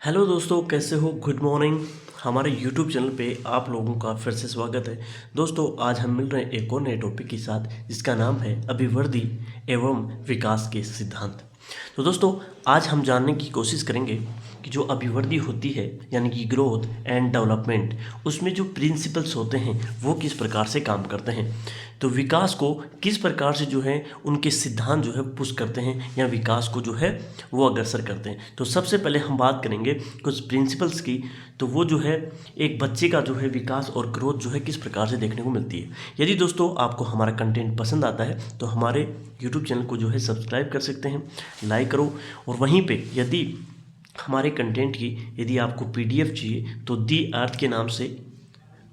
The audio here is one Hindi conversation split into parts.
हेलो दोस्तों, कैसे हो? Good morning. हमारे यूट्यूब चैनल पे आप लोगों का फिर से स्वागत है। दोस्तों, आज हम मिल रहे हैं एक और नए टॉपिक के साथ जिसका नाम है अभिवृद्धि एवं विकास के सिद्धांत। तो दोस्तों, आज हम जानने की कोशिश करेंगे कि जो अभिवृद्धि होती है यानी कि ग्रोथ एंड डेवलपमेंट, उसमें जो प्रिंसिपल्स होते हैं वो किस प्रकार से काम करते हैं। तो विकास को किस प्रकार से जो है उनके सिद्धांत जो है पुश करते हैं या विकास को जो है वो अग्रसर करते हैं। तो सबसे पहले हम बात करेंगे कुछ प्रिंसिपल्स की। तो वो जो है एक बच्चे का जो है विकास और ग्रोथ जो है किस प्रकार से देखने को मिलती है। यदि दोस्तों आपको हमारा कंटेंट पसंद आता है तो हमारे यूट्यूब चैनल को जो है सब्सक्राइब कर सकते हैं, लाइक करो। और वहीं पे यदि हमारे कंटेंट की यदि आपको पीडीएफ चाहिए तो दी अर्थ के नाम से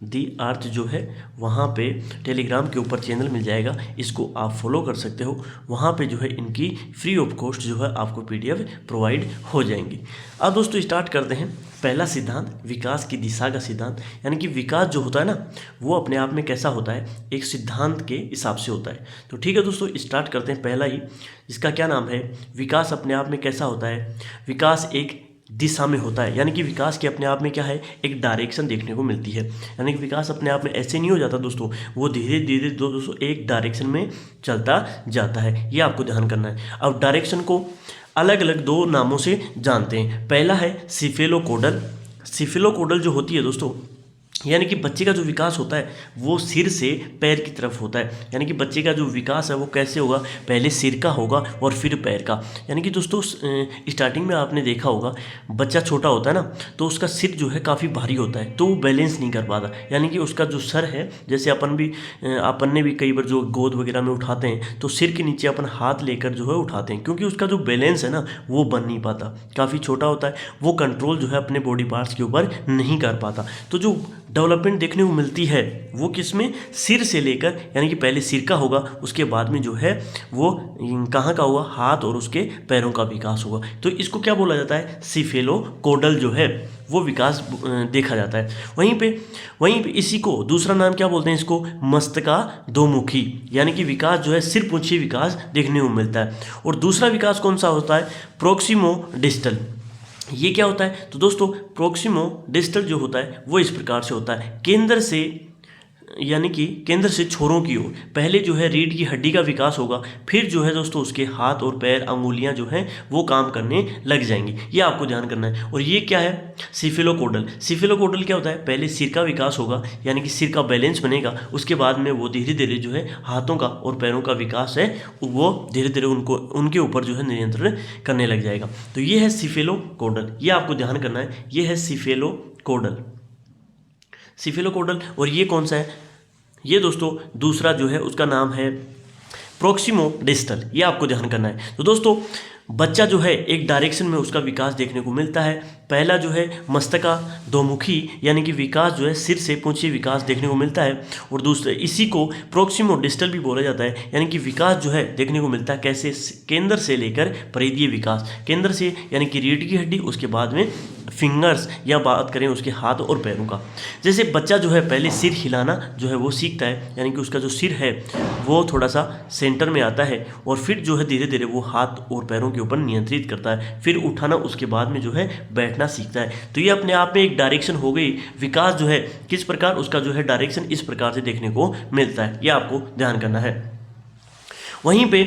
दी अर्थ जो है वहाँ पे टेलीग्राम के ऊपर चैनल मिल जाएगा, इसको आप फॉलो कर सकते हो। वहाँ पे जो है इनकी फ्री ऑफ कॉस्ट जो है आपको पीडीएफ प्रोवाइड हो जाएंगी। अब दोस्तों स्टार्ट करते हैं। पहला सिद्धांत विकास की दिशा का सिद्धांत, यानी कि विकास जो होता है ना वो अपने आप में कैसा होता है, एक सिद्धांत के हिसाब से होता है। तो ठीक है दोस्तों, स्टार्ट करते हैं। पहला ही इसका क्या नाम है, विकास अपने आप में कैसा होता है। विकास एक दिशा में होता है, यानी कि विकास के अपने आप में क्या है, एक डायरेक्शन देखने को मिलती है। यानी कि विकास अपने आप में ऐसे नहीं हो जाता दोस्तों, वो धीरे धीरे दोस्तों एक डायरेक्शन में चलता जाता है। ये आपको ध्यान करना है। अब डायरेक्शन को अलग अलग दो नामों से जानते हैं। पहला है सिफेलोकोडल। सिफेलोकोडल जो होती है दोस्तों, यानी कि बच्चे का जो विकास होता है वो सिर से पैर की तरफ होता है। यानी कि बच्चे का जो विकास है वो कैसे होगा, पहले सिर का होगा और फिर पैर का। यानी कि दोस्तों स्टार्टिंग में आपने देखा होगा बच्चा छोटा होता है ना, तो उसका सिर जो है काफ़ी भारी होता है, तो वो बैलेंस नहीं कर पाता। यानी कि उसका जो सर है, जैसे अपन ने भी कई बार जो गोद वगैरह में उठाते हैं तो सिर के नीचे अपन हाथ लेकर जो है उठाते हैं, क्योंकि उसका जो बैलेंस है ना वो बन नहीं पाता, काफ़ी छोटा होता है। वो कंट्रोल जो है अपने बॉडी पार्ट्स के ऊपर नहीं कर पाता। तो जो डेवलपमेंट देखने को मिलती है वो किस में, सिर से लेकर, यानी कि पहले सिर का होगा, उसके बाद में जो है वो कहाँ का होगा, हाथ और उसके पैरों का विकास होगा। तो इसको क्या बोला जाता है, सिफेलोकोडल जो है वो विकास देखा जाता है। वहीं पे इसी को दूसरा नाम क्या बोलते हैं, इसको मस्तकाधोमुखी, यानी कि विकास जो है सिर पूंछी विकास देखने को मिलता है। और दूसरा विकास कौन सा होता है, प्रोक्सिमो डिस्टल। ये क्या होता है, तो दोस्तों प्रोक्सिमो डिस्टल जो होता है वो इस प्रकार से होता है, केंद्र से, यानी कि केंद्र से छोरों की ओर पहले जो है रीढ़ की हड्डी का विकास होगा, फिर जो है दोस्तों उसके हाथ और पैर, अंगुलियां जो हैं वो काम करने लग जाएंगी। ये आपको ध्यान करना है। और ये क्या है, सिफेलोकोडल। सिफेलोकोडल क्या होता है, पहले सिर का विकास होगा, यानी कि सिर का बैलेंस बनेगा, उसके बाद में वो धीरे धीरे जो है हाथों का और पैरों का विकास है वो धीरे धीरे उनके ऊपर जो है नियंत्रण करने लग जाएगा। तो ये है सिफेलोकोडल, ये आपको ध्यान करना है। ये है सिफेलोकोडल। और ये कौन सा है, ये दोस्तों दूसरा जो है उसका नाम है प्रोक्सिमो डिस्टल। ये आपको ध्यान करना है। तो दोस्तों बच्चा जो है एक डायरेक्शन में उसका विकास देखने को मिलता है। पहला जो है मस्तकाधोमुखी, यानी कि विकास जो है सिर से पूंछी विकास देखने को मिलता है। और दूसरे इसी को प्रोक्सिमो डिस्टल भी बोला जाता है, यानी कि विकास जो है देखने को मिलता है कैसे, केंद्र से लेकर परिधीय विकास। केंद्र से यानी कि रीढ़ की हड्डी, उसके बाद में फिंगर्स, या बात करें उसके हाथ और पैरों का। जैसे बच्चा जो है पहले सिर हिलाना जो है वो सीखता है, यानी कि उसका जो सिर है वो थोड़ा सा सेंटर में आता है, और फिर जो है धीरे धीरे वो हाथ और पैरों के ऊपर नियंत्रित करता है, फिर उठाना, उसके बाद में जो है बैठना सीखता है। तो ये अपने आप में एक डायरेक्शन हो गई। विकास जो है किस प्रकार, उसका जो है डायरेक्शन इस प्रकार से देखने को मिलता है। ये आपको ध्यान करना है। वहीं पे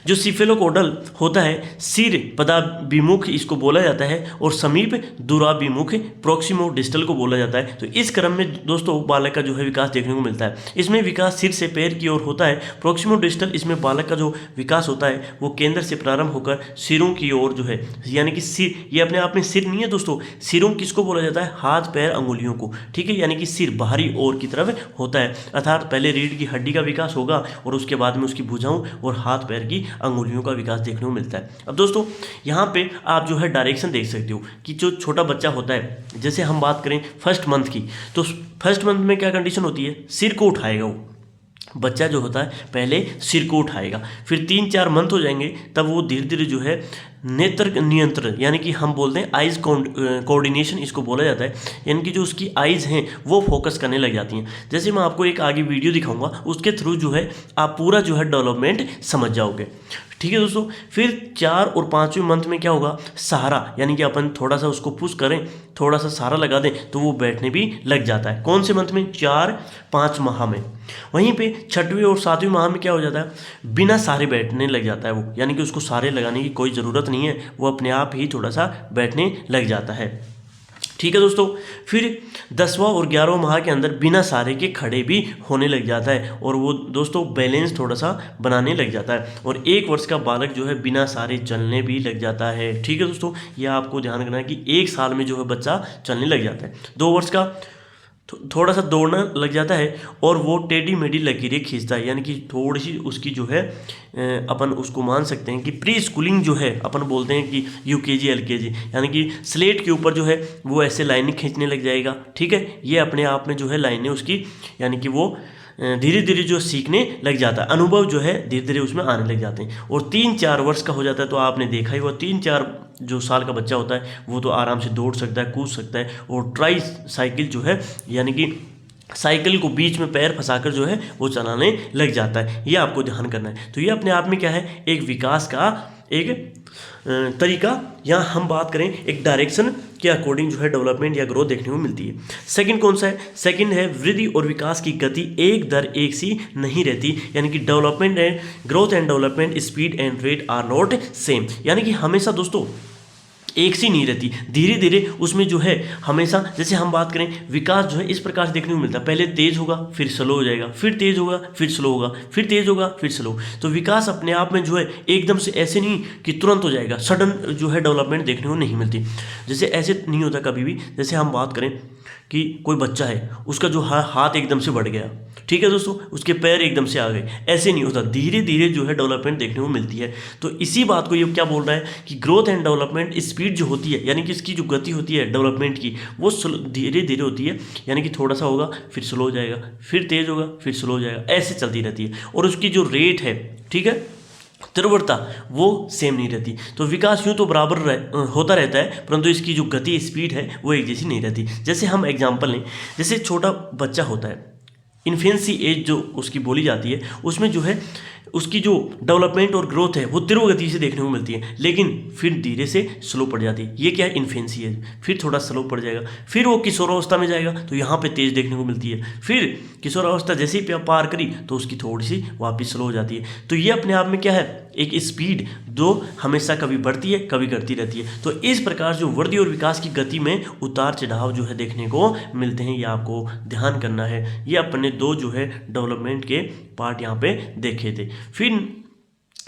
जो सिफेलोकोडल होता है सिर पदाभिमुख इसको बोला जाता है, और समीप दूराभिमुख प्रोक्सिमो डिस्टल को बोला जाता है। तो इस क्रम में दोस्तों बालक का जो है विकास देखने को मिलता है। इसमें विकास सिर से पैर की ओर होता है। प्रोक्सिमो डिस्टल, इसमें बालक का जो विकास होता है वो केंद्र से प्रारंभ होकर सिरों की ओर जो है, यानी कि सिर, ये अपने आप में सिर नहीं है दोस्तों, सिरों किसको बोला जाता है, हाथ पैर अंगुलियों को। ठीक है, यानी कि सिर बाहरी ओर की तरफ होता है, अर्थात पहले रीढ़ की हड्डी का विकास होगा और उसके बाद में उसकी भुजाओं और हाथ पैर की अंगुलियों का विकास देखने को मिलता है। अब दोस्तों यहाँ पे आप जो है डायरेक्शन देख सकते हो कि जो छोटा बच्चा होता है, जैसे हम बात करें फर्स्ट मंथ की, तो फर्स्ट मंथ में क्या कंडीशन होती है, सिर को उठाएगा वो बच्चा जो होता है, पहले सिर को उठाएगा, फिर 3-4 मंथ हो जाएंगे तब वो धीरे धीरे जो है नेत्र नियंत्रण, यानी कि हम बोलते हैं आइज कोऑर्डिनेशन इसको बोला जाता है, यानी कि जो उसकी आइज़ हैं वो फोकस करने लग जाती हैं। जैसे मैं आपको एक आगे वीडियो दिखाऊंगा, उसके थ्रू जो है आप पूरा जो है डेवलपमेंट समझ जाओगे। ठीक है दोस्तों। फिर 4 और 5वें मंथ में क्या होगा, सहारा, यानी कि अपन थोड़ा सा उसको पुश करें, थोड़ा सा सहारा लगा दें तो वो बैठने भी लग जाता है। कौन से मंथ में, 4-5 माह में। वहीं पे 6वें और 7वें माह में क्या हो जाता है, बिना सहारे बैठने लग जाता है वो, यानी कि उसको सहारे लगाने की कोई ज़रूरत नहीं है, वो अपने आप ही थोड़ा सा बैठने लग जाता है। ठीक है दोस्तों। फिर 10वां और 11वां माह के अंदर बिना सहारे के खड़े भी होने लग जाता है और वो दोस्तों बैलेंस थोड़ा सा बनाने लग जाता है। और 1 वर्ष का बालक जो है बिना सहारे चलने भी लग जाता है। ठीक है दोस्तों, यह आपको ध्यान रखना है कि 1 साल में जो है बच्चा चलने लग जाता है। 2 वर्ष का थोड़ा सा दौड़ना लग जाता है और वो टेढ़ी मेढ़ी लकीरें खींचता है, यानी कि थोड़ी सी उसकी जो है अपन उसको मान सकते हैं कि प्री स्कूलिंग जो है, अपन बोलते हैं कि यूकेजी एलकेजी, यानी कि स्लेट के ऊपर जो है वो ऐसे लाइनें खींचने लग जाएगा। ठीक है, ये अपने आप में जो है लाइनें उसकी, यानी कि वो धीरे धीरे जो सीखने लग जाता है, अनुभव जो है धीरे धीरे उसमें आने लग जाते हैं। और 3-4 वर्ष का हो जाता है तो आपने देखा ही, वो 3-4 जो साल का बच्चा होता है वो तो आराम से दौड़ सकता है, कूद सकता है, और ट्राई साइकिल जो है, यानी कि साइकिल को बीच में पैर फंसाकर जो है वो चलाने लग जाता है। ये आपको ध्यान करना है। तो ये अपने आप में क्या है, एक विकास का एक तरीका, यहाँ हम बात करें एक डायरेक्शन के अकॉर्डिंग जो है डेवलपमेंट या ग्रोथ देखने को मिलती है। सेकंड कौन सा है, सेकंड है वृद्धि और विकास की गति एक दर एक सी नहीं रहती, यानी कि development and growth and development speed and rate are not same, यानी कि हमेशा दोस्तों एक सी नहीं रहती, धीरे धीरे उसमें जो है हमेशा, जैसे हम बात करें विकास जो है इस प्रकार से देखने को मिलता है, पहले तेज होगा फिर स्लो हो जाएगा, फिर तेज होगा फिर स्लो होगा, फिर तेज होगा फिर स्लो। तो विकास अपने आप में जो है एकदम से ऐसे नहीं कि तुरंत हो जाएगा, सडन जो है डेवलपमेंट देखने को नहीं मिलती। जैसे ऐसे नहीं होता कभी भी, जैसे हम बात करें कि कोई बच्चा है, उसका जो हाथ एकदम से बढ़ गया, ठीक है दोस्तों, उसके पैर एकदम से आ गए, ऐसे नहीं होता, धीरे धीरे जो है डेवलपमेंट देखने को मिलती है। तो इसी बात को ये क्या बोल रहा है कि ग्रोथ एंड डेवलपमेंट स्पीड जो होती है, यानी कि इसकी जो गति होती है डेवलपमेंट की, वो धीरे धीरे होती है, यानी कि थोड़ा सा होगा फिर स्लो हो जाएगा, फिर तेज होगा फिर स्लो हो जाएगा, ऐसे चलती रहती है। और उसकी जो रेट है, ठीक है, तीव्रता, वो सेम नहीं रहती। तो विकास यूँ तो बराबर होता रहता है, परंतु इसकी जो गति स्पीड है वो एक जैसी नहीं रहती। जैसे हम एग्जांपल लें, जैसे छोटा बच्चा होता है, इन्फेंसी एज जो उसकी बोली जाती है, उसमें जो है उसकी जो डेवलपमेंट और ग्रोथ है वो तीव्र गति से देखने को मिलती है, लेकिन फिर धीरे से स्लो पड़ जाती है। ये क्या है, इन्फेंसी एज, फिर थोड़ा स्लो पड़ जाएगा, फिर वो किशोरावस्था में जाएगा तो यहाँ पे तेज देखने को मिलती है, फिर किशोरावस्था जैसे ही पार करी तो उसकी थोड़ी सी वापस स्लो हो जाती है। तो ये अपने आप में क्या है, एक स्पीड जो हमेशा कभी बढ़ती है कभी घटती रहती है। तो इस प्रकार जो वृद्धि और विकास की गति में उतार चढ़ाव जो है देखने को मिलते हैं, ये आपको ध्यान करना है। ये अपने 2 जो है डेवलपमेंट के पार्ट यहाँ पे देखे थे। फिर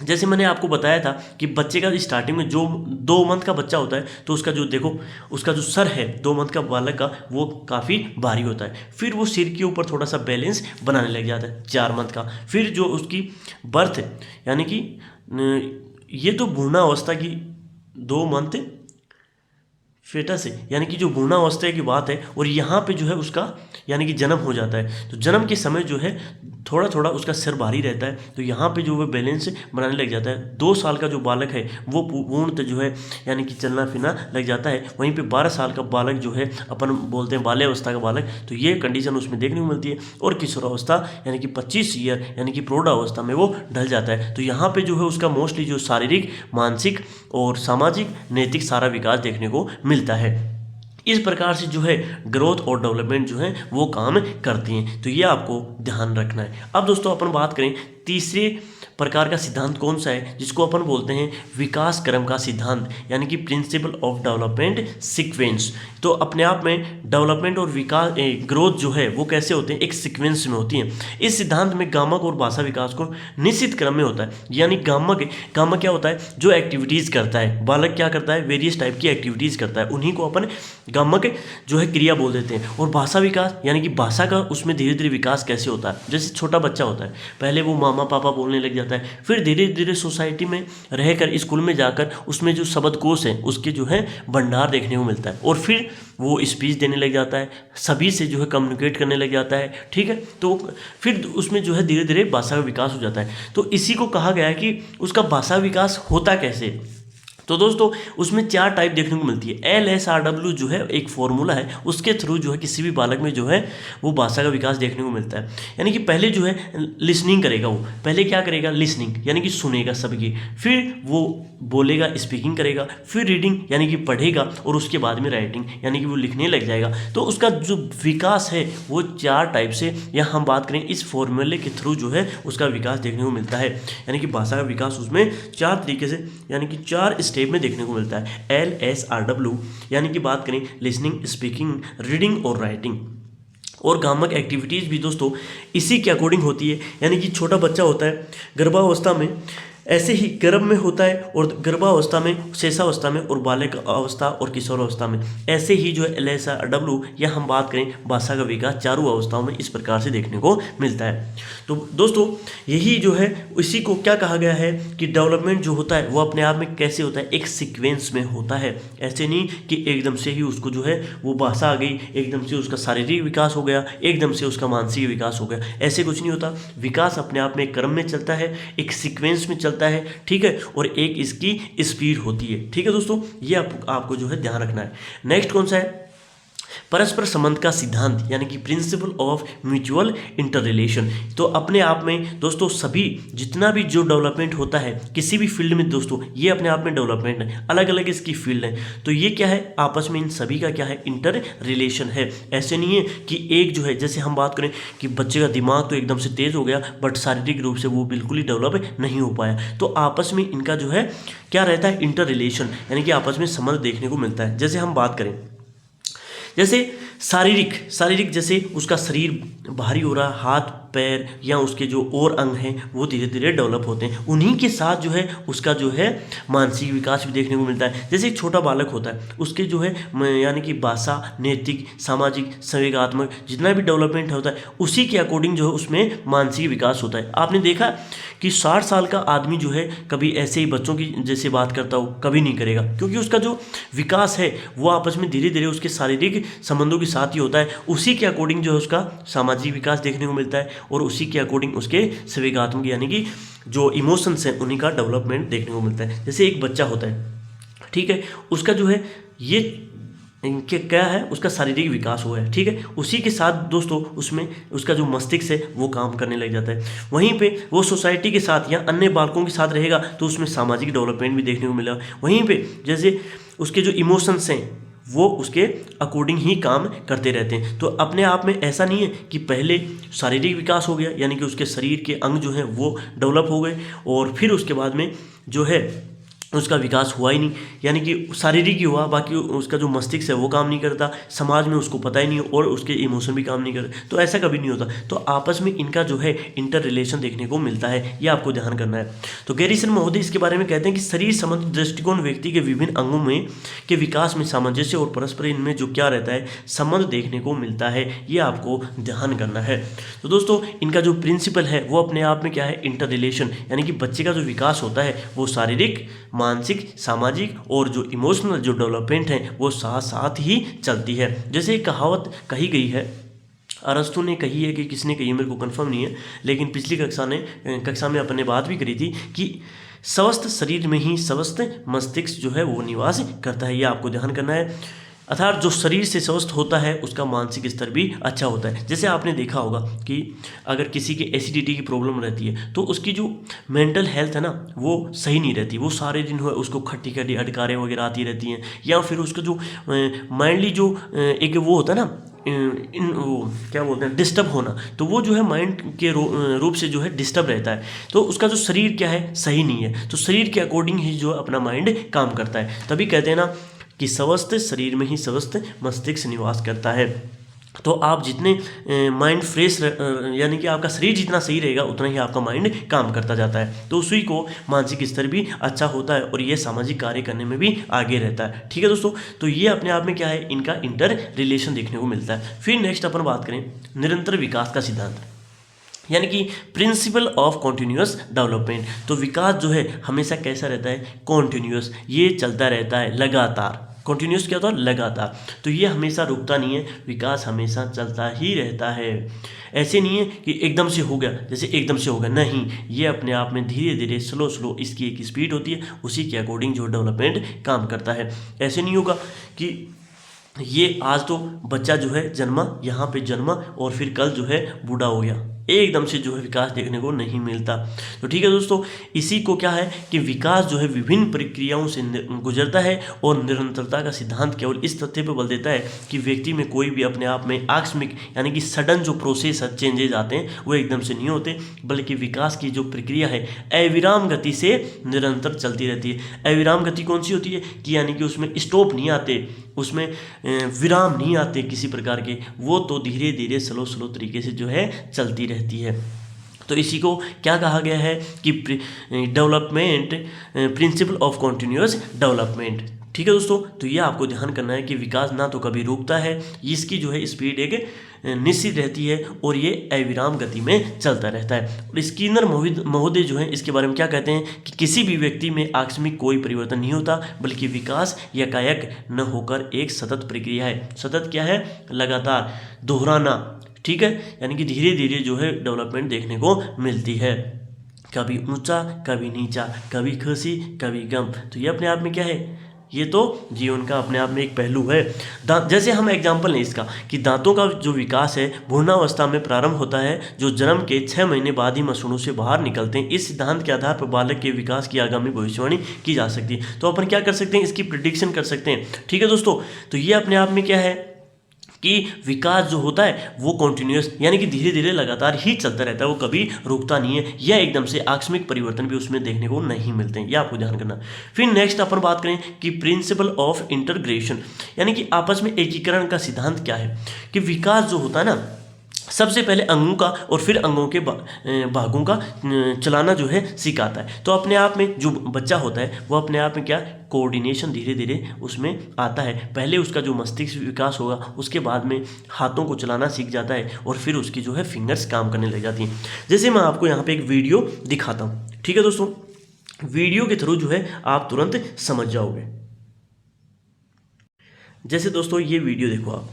जैसे मैंने आपको बताया था कि बच्चे का स्टार्टिंग में जो 2 मंथ का बच्चा होता है तो उसका जो देखो, उसका जो सर है 2 मंथ का बालक का वो काफ़ी भारी होता है, फिर वो सिर के ऊपर थोड़ा सा बैलेंस बनाने लग जाता है 4 मंथ का। फिर जो उसकी बर्थ यानी कि ये तो भ्रूण अवस्था की 2 मंथ फेटस है, यानी कि जो भ्रूण अवस्था की बात है, और यहाँ पे जो है उसका यानी कि जन्म हो जाता है। तो जन्म के समय जो है थोड़ा थोड़ा उसका सिर भारी रहता है, तो यहाँ पे जो वो बैलेंस बनाने लग जाता है। 2 साल का जो बालक है वो पूर्णतः जो है यानी कि चलना फिरना लग जाता है। वहीं पे 12 साल का बालक जो है अपन बोलते हैं बाल्यावस्था का बालक, तो ये कंडीशन उसमें देखने को मिलती है। और किशोरावस्था यानी कि 25 ईयर यानी कि प्रौढ़ावस्था में वो ढल जाता है। तो यहाँ पे जो है उसका मोस्टली जो शारीरिक, मानसिक और सामाजिक, नैतिक सारा विकास देखने को मिलता है। इस प्रकार से जो है ग्रोथ और डेवलपमेंट जो है वो काम करती हैं। तो ये आपको ध्यान रखना है। अब दोस्तों अपन बात करें तीसरे प्रकार का सिद्धांत कौन सा है, जिसको अपन बोलते हैं विकास क्रम का सिद्धांत, यानी कि प्रिंसिपल ऑफ डेवलपमेंट सीक्वेंस। तो अपने आप में डेवलपमेंट और विकास ग्रोथ जो है वो कैसे होते हैं, एक सीक्वेंस में होती हैं। इस सिद्धांत में गामक और भाषा विकास को निश्चित क्रम में होता है, यानी गामक क्या होता है, जो एक्टिविटीज़ करता है, बालक क्या करता है, वेरियस टाइप की एक्टिविटीज़ करता है, उन्हीं को अपन गामक जो है क्रिया बोल देते हैं। और भाषा विकास यानी कि भाषा का उसमें धीरे धीरे विकास कैसे होता है, जैसे छोटा बच्चा होता है, पहले वो मामा पापा बोलने लग जाता है, फिर धीरे धीरे सोसाइटी में रहकर स्कूल में जाकर उसमें जो शब्दकोश है उसके जो है भंडार देखने को मिलता है, और फिर वो स्पीच देने लग जाता है, सभी से जो है कम्युनिकेट करने लग जाता है। ठीक है, तो फिर उसमें जो है धीरे धीरे भाषा का विकास हो जाता है। तो इसी को कहा गया है कि उसका भाषा विकास होता कैसे। तो दोस्तों उसमें 4 टाइप देखने को मिलती है। LSRW जो है एक फॉर्मूला है, उसके थ्रू जो है किसी भी बालक में जो है वो भाषा का विकास देखने को मिलता है। यानी कि पहले जो है लिसनिंग करेगा, वो पहले क्या करेगा, लिसनिंग यानी कि सुनेगा सबकी, फिर वो बोलेगा, स्पीकिंग करेगा, फिर रीडिंग यानी कि पढ़ेगा, और उसके बाद में राइटिंग यानी कि वो लिखने लग जाएगा। तो उसका जो विकास है वो 4 टाइप से, या हम बात करें इस फॉर्मूले के थ्रू जो है उसका विकास देखने को मिलता है। यानी कि भाषा का विकास उसमें 4 तरीके से यानी कि 4 स्टेप में देखने को मिलता है। LSRW यानी कि बात करें लिसनिंग, स्पीकिंग, रीडिंग और राइटिंग। और गामक एक्टिविटीज़ भी दोस्तों इसी के अकॉर्डिंग होती है। यानी कि छोटा बच्चा होता है गर्भावस्था में, ऐसे ही गर्भ में होता है, और गर्भावस्था में, शेषावस्था में, और बालक अवस्था और किशोरावस्था में, ऐसे ही जो है LSRW या हम बात करें भाषा का विकास चारों अवस्थाओं में इस प्रकार से देखने को मिलता है। तो दोस्तों यही जो है इसी को क्या कहा गया है कि डेवलपमेंट जो होता है वो अपने आप में कैसे होता है, एक सीक्वेंस में होता है। ऐसे नहीं कि एकदम से ही उसको जो है वो भाषा आ गई, एकदम से उसका शारीरिक विकास हो गया, एकदम से उसका मानसिक विकास हो गया, ऐसे कुछ नहीं होता। विकास अपने आप में एक क्रम में चलता है, एक सीक्वेंस में चलता है, ठीक है, और एक इसकी स्पीड होती है। ठीक है दोस्तों, ये आपको जो है ध्यान रखना है। नेक्स्ट कौन सा है, परस्पर संबंध का सिद्धांत यानी कि principle of mutual inter relation. तो अपने आप में दोस्तों सभी जितना भी जो डेवलपमेंट होता है किसी भी फील्ड में दोस्तों, ये अपने आप में डेवलपमेंट है, अलग अलग इसकी फील्ड है। तो ये क्या है, आपस में इन सभी का क्या है, इंटर रिलेशन है। ऐसे नहीं है कि एक जो है, जैसे हम बात करें कि बच्चे का दिमाग तो एकदम से तेज हो गया बट शारीरिक रूप से वो बिल्कुल ही डेवलप नहीं हो पाया। तो आपस में इनका जो है क्या रहता है, इंटर रिलेशन यानी कि आपस में संबंध देखने को मिलता है। जैसे हम बात करें, जैसे शारीरिक जैसे उसका शरीर भारी हो रहा है, हाथ पैर या उसके जो और अंग हैं वो धीरे धीरे डेवलप होते हैं। उन्हीं के साथ जो है उसका जो है मानसिक विकास भी देखने को मिलता है। जैसे एक छोटा बालक होता है, उसके जो है यानी कि भाषा, नैतिक, सामाजिक, संवेगात्मक जितना भी डेवलपमेंट होता है उसी के अकॉर्डिंग जो है उसमें मानसिक विकास होता है। आपने देखा कि 60 साल का आदमी जो है कभी ऐसे ही बच्चों की जैसे बात करता हो कभी नहीं करेगा, क्योंकि उसका जो विकास है वो आपस में धीरे धीरे उसके शारीरिक संबंधों के साथ ही होता है। उसी के अकॉर्डिंग जो है उसका सामाजिक विकास देखने को मिलता है, और उसी के अकॉर्डिंग उसके संवेगात्मक यानी कि जो इमोशंस हैं उन्हीं का डेवलपमेंट देखने को मिलता है। जैसे एक बच्चा होता है, ठीक है, उसका जो है ये इनके क्या है, उसका शारीरिक विकास हुआ है, ठीक है, उसी के साथ दोस्तों उसमें उसका जो मस्तिष्क है वो काम करने लग जाता है। वहीं पे वो सोसाइटी के साथ या अन्य बालकों के साथ रहेगा तो उसमें सामाजिक डेवलपमेंट भी देखने को मिलेगा। वहीं पे जैसे उसके जो इमोशंस हैं वो उसके अकॉर्डिंग ही काम करते रहते हैं। तो अपने आप में ऐसा नहीं है कि पहले शारीरिक विकास हो गया यानी कि उसके शरीर के अंग जो हैं वो डेवलप हो गए और फिर उसके बाद में जो है उसका विकास हुआ ही नहीं, यानी कि शारीरिक ही हुआ, बाकी उसका जो मस्तिष्क है वो काम नहीं करता, समाज में उसको पता ही नहीं और उसके इमोशन भी काम नहीं करते। तो ऐसा कभी नहीं होता। तो आपस में इनका जो है इंटर रिलेशन देखने को मिलता है, ये आपको ध्यान करना है। तो गैरिसन महोदय इसके बारे में कहते हैं कि शरीर संबंधी दृष्टिकोण व्यक्ति के विभिन्न अंगों में के विकास में सामंजस्य और परस्पर इनमें जो क्या रहता है संबंध देखने को मिलता है, ये आपको ध्यान करना है। तो दोस्तों इनका जो प्रिंसिपल है वो अपने आप में क्या है, इंटर रिलेशन, यानी कि बच्चे का जो विकास होता है वो शारीरिक, मानसिक, सामाजिक और जो इमोशनल जो डेवलपमेंट है वो साथ साथ ही चलती है। जैसे एक कहावत कही गई है, अरस्तु ने कही है कि किसने कही मेरे को कंफर्म नहीं है, लेकिन पिछली कक्षा में अपने बात भी करी थी कि स्वस्थ शरीर में ही स्वस्थ मस्तिष्क जो है वो निवास करता है। ये आपको ध्यान करना है। अर्थात जो शरीर से स्वस्थ होता है उसका मानसिक स्तर भी अच्छा होता है। जैसे आपने देखा होगा कि अगर किसी के एसिडिटी की प्रॉब्लम रहती है तो उसकी जो मेंटल हेल्थ है ना वो सही नहीं रहती, वो सारे दिन हुए उसको खट्टी खट्टी हडकारें वगैरह आती रहती हैं, या फिर उसका जो माइंडली जो एक वो होता है ना वो क्या बोलते हैं डिस्टर्ब होना, तो वो जो है माइंड के रूप से जो है डिस्टर्ब रहता है। तो उसका जो शरीर क्या है सही नहीं है, तो शरीर के अकॉर्डिंग ही जो अपना माइंड काम करता है। तभी कहते हैं ना कि स्वस्थ शरीर में ही स्वस्थ मस्तिष्क निवास करता है। तो आप जितने माइंड फ्रेश यानी कि आपका शरीर जितना सही रहेगा उतना ही आपका माइंड काम करता जाता है, तो उसी को मानसिक स्तर भी अच्छा होता है और ये सामाजिक कार्य करने में भी आगे रहता है। ठीक है दोस्तों, तो ये अपने आप में क्या है, इनका इंटर रिलेशन देखने को मिलता है। फिर नेक्स्ट अपन बात करें निरंतर विकास का सिद्धांत, यानी कि प्रिंसिपल ऑफ कॉन्टिन्यूस डेवलपमेंट। तो विकास जो है हमेशा कैसा रहता है, कॉन्टिन्यूस, ये चलता रहता है लगातार। कॉन्टिन्यूस क्या होता है, लगातार। तो ये हमेशा रुकता नहीं है, विकास हमेशा चलता ही रहता है। ऐसे नहीं है कि एकदम से हो गया, जैसे एकदम से हो गया, नहीं, ये अपने आप में धीरे धीरे स्लो इसकी एक स्पीड होती है, उसी के अकॉर्डिंग जो डेवलपमेंट काम करता है। ऐसे नहीं होगा कि ये आज तो बच्चा जो है जन्मा, यहाँ पे जन्मा और फिर कल जो है बूढ़ा हो गया, एकदम से जो है विकास देखने को नहीं मिलता। तो ठीक है दोस्तों, इसी को क्या है कि विकास जो है विभिन्न प्रक्रियाओं से गुजरता है और निरंतरता का सिद्धांत केवल इस तथ्य पर बल देता है कि व्यक्ति में कोई भी अपने आप में आकस्मिक यानी कि सडन जो प्रोसेस चेंजेज आते हैं वो एकदम से नहीं होते, बल्कि विकास की जो प्रक्रिया है अविराम गति से निरंतर चलती रहती है। अविराम गति कौन सी होती है कि यानी कि उसमें स्टॉप नहीं आते, उसमें विराम नहीं आते किसी प्रकार के, वो तो धीरे धीरे स्लो तरीके से जो है चलती रहती है। तो इसी को क्या कहा गया है कि development, principle of continuous development. ठीक है दोस्तों, तो ये आपको ध्यान करना है कि विकास ना तो कभी रुकता है, इसकी जो है स्पीड एक निश्चित रहती है और ये अविराम गति में चलता रहता है। और स्किनर महोदय जो है इसके बारे में क्या कहते हैं कि किसी भी व्यक्ति में आकस्मिक कोई परिवर्तन नहीं होता, बल्कि विकास एकाएक न होकर एक सतत प्रक्रिया है। सतत क्या है, लगातार, दोहराना, ठीक है, यानी कि धीरे धीरे जो है डेवलपमेंट देखने को मिलती है, कभी ऊंचा कभी नीचा, कभी खुशी कभी गम। तो ये अपने आप में क्या है, ये तो जीवन का अपने आप में एक पहलू है। जैसे हम एग्जाम्पल लें इसका कि दांतों का जो विकास है भ्रूणावस्था में प्रारंभ होता है, जो जन्म के 6 महीने बाद ही मसूड़ों से बाहर निकलते हैं। इस सिद्धांत के आधार पर बालक के विकास की आगामी भविष्यवाणी की जा सकती है। तो अपन क्या कर सकते हैं, इसकी प्रिडिक्शन कर सकते हैं। ठीक है दोस्तों, तो ये अपने आप में क्या है कि विकास जो होता है वो कॉन्टिन्यूस यानी कि धीरे धीरे लगातार ही चलता रहता है, वो कभी रुकता नहीं है, या एकदम से आकस्मिक परिवर्तन भी उसमें देखने को नहीं मिलते हैं, ये आपको ध्यान करना। फिर नेक्स्ट अपन बात करें कि प्रिंसिपल ऑफ इंटीग्रेशन यानी कि आपस में एकीकरण का सिद्धांत क्या है कि विकास जो होता है ना, सबसे पहले अंगों का और फिर अंगों के भागों का चलाना जो है सिखाता है। तो अपने आप में जो बच्चा होता है वो अपने आप में क्या, कोऑर्डिनेशन धीरे धीरे उसमें आता है। पहले उसका जो मस्तिष्क विकास होगा, उसके बाद में हाथों को चलाना सीख जाता है और फिर उसकी जो है फिंगर्स काम करने लग जाती हैं। जैसे मैं आपको यहाँ पे एक वीडियो दिखाता हूँ, ठीक है दोस्तों, वीडियो के थ्रू जो है आप तुरंत समझ जाओगे। जैसे दोस्तों ये वीडियो देखो आप,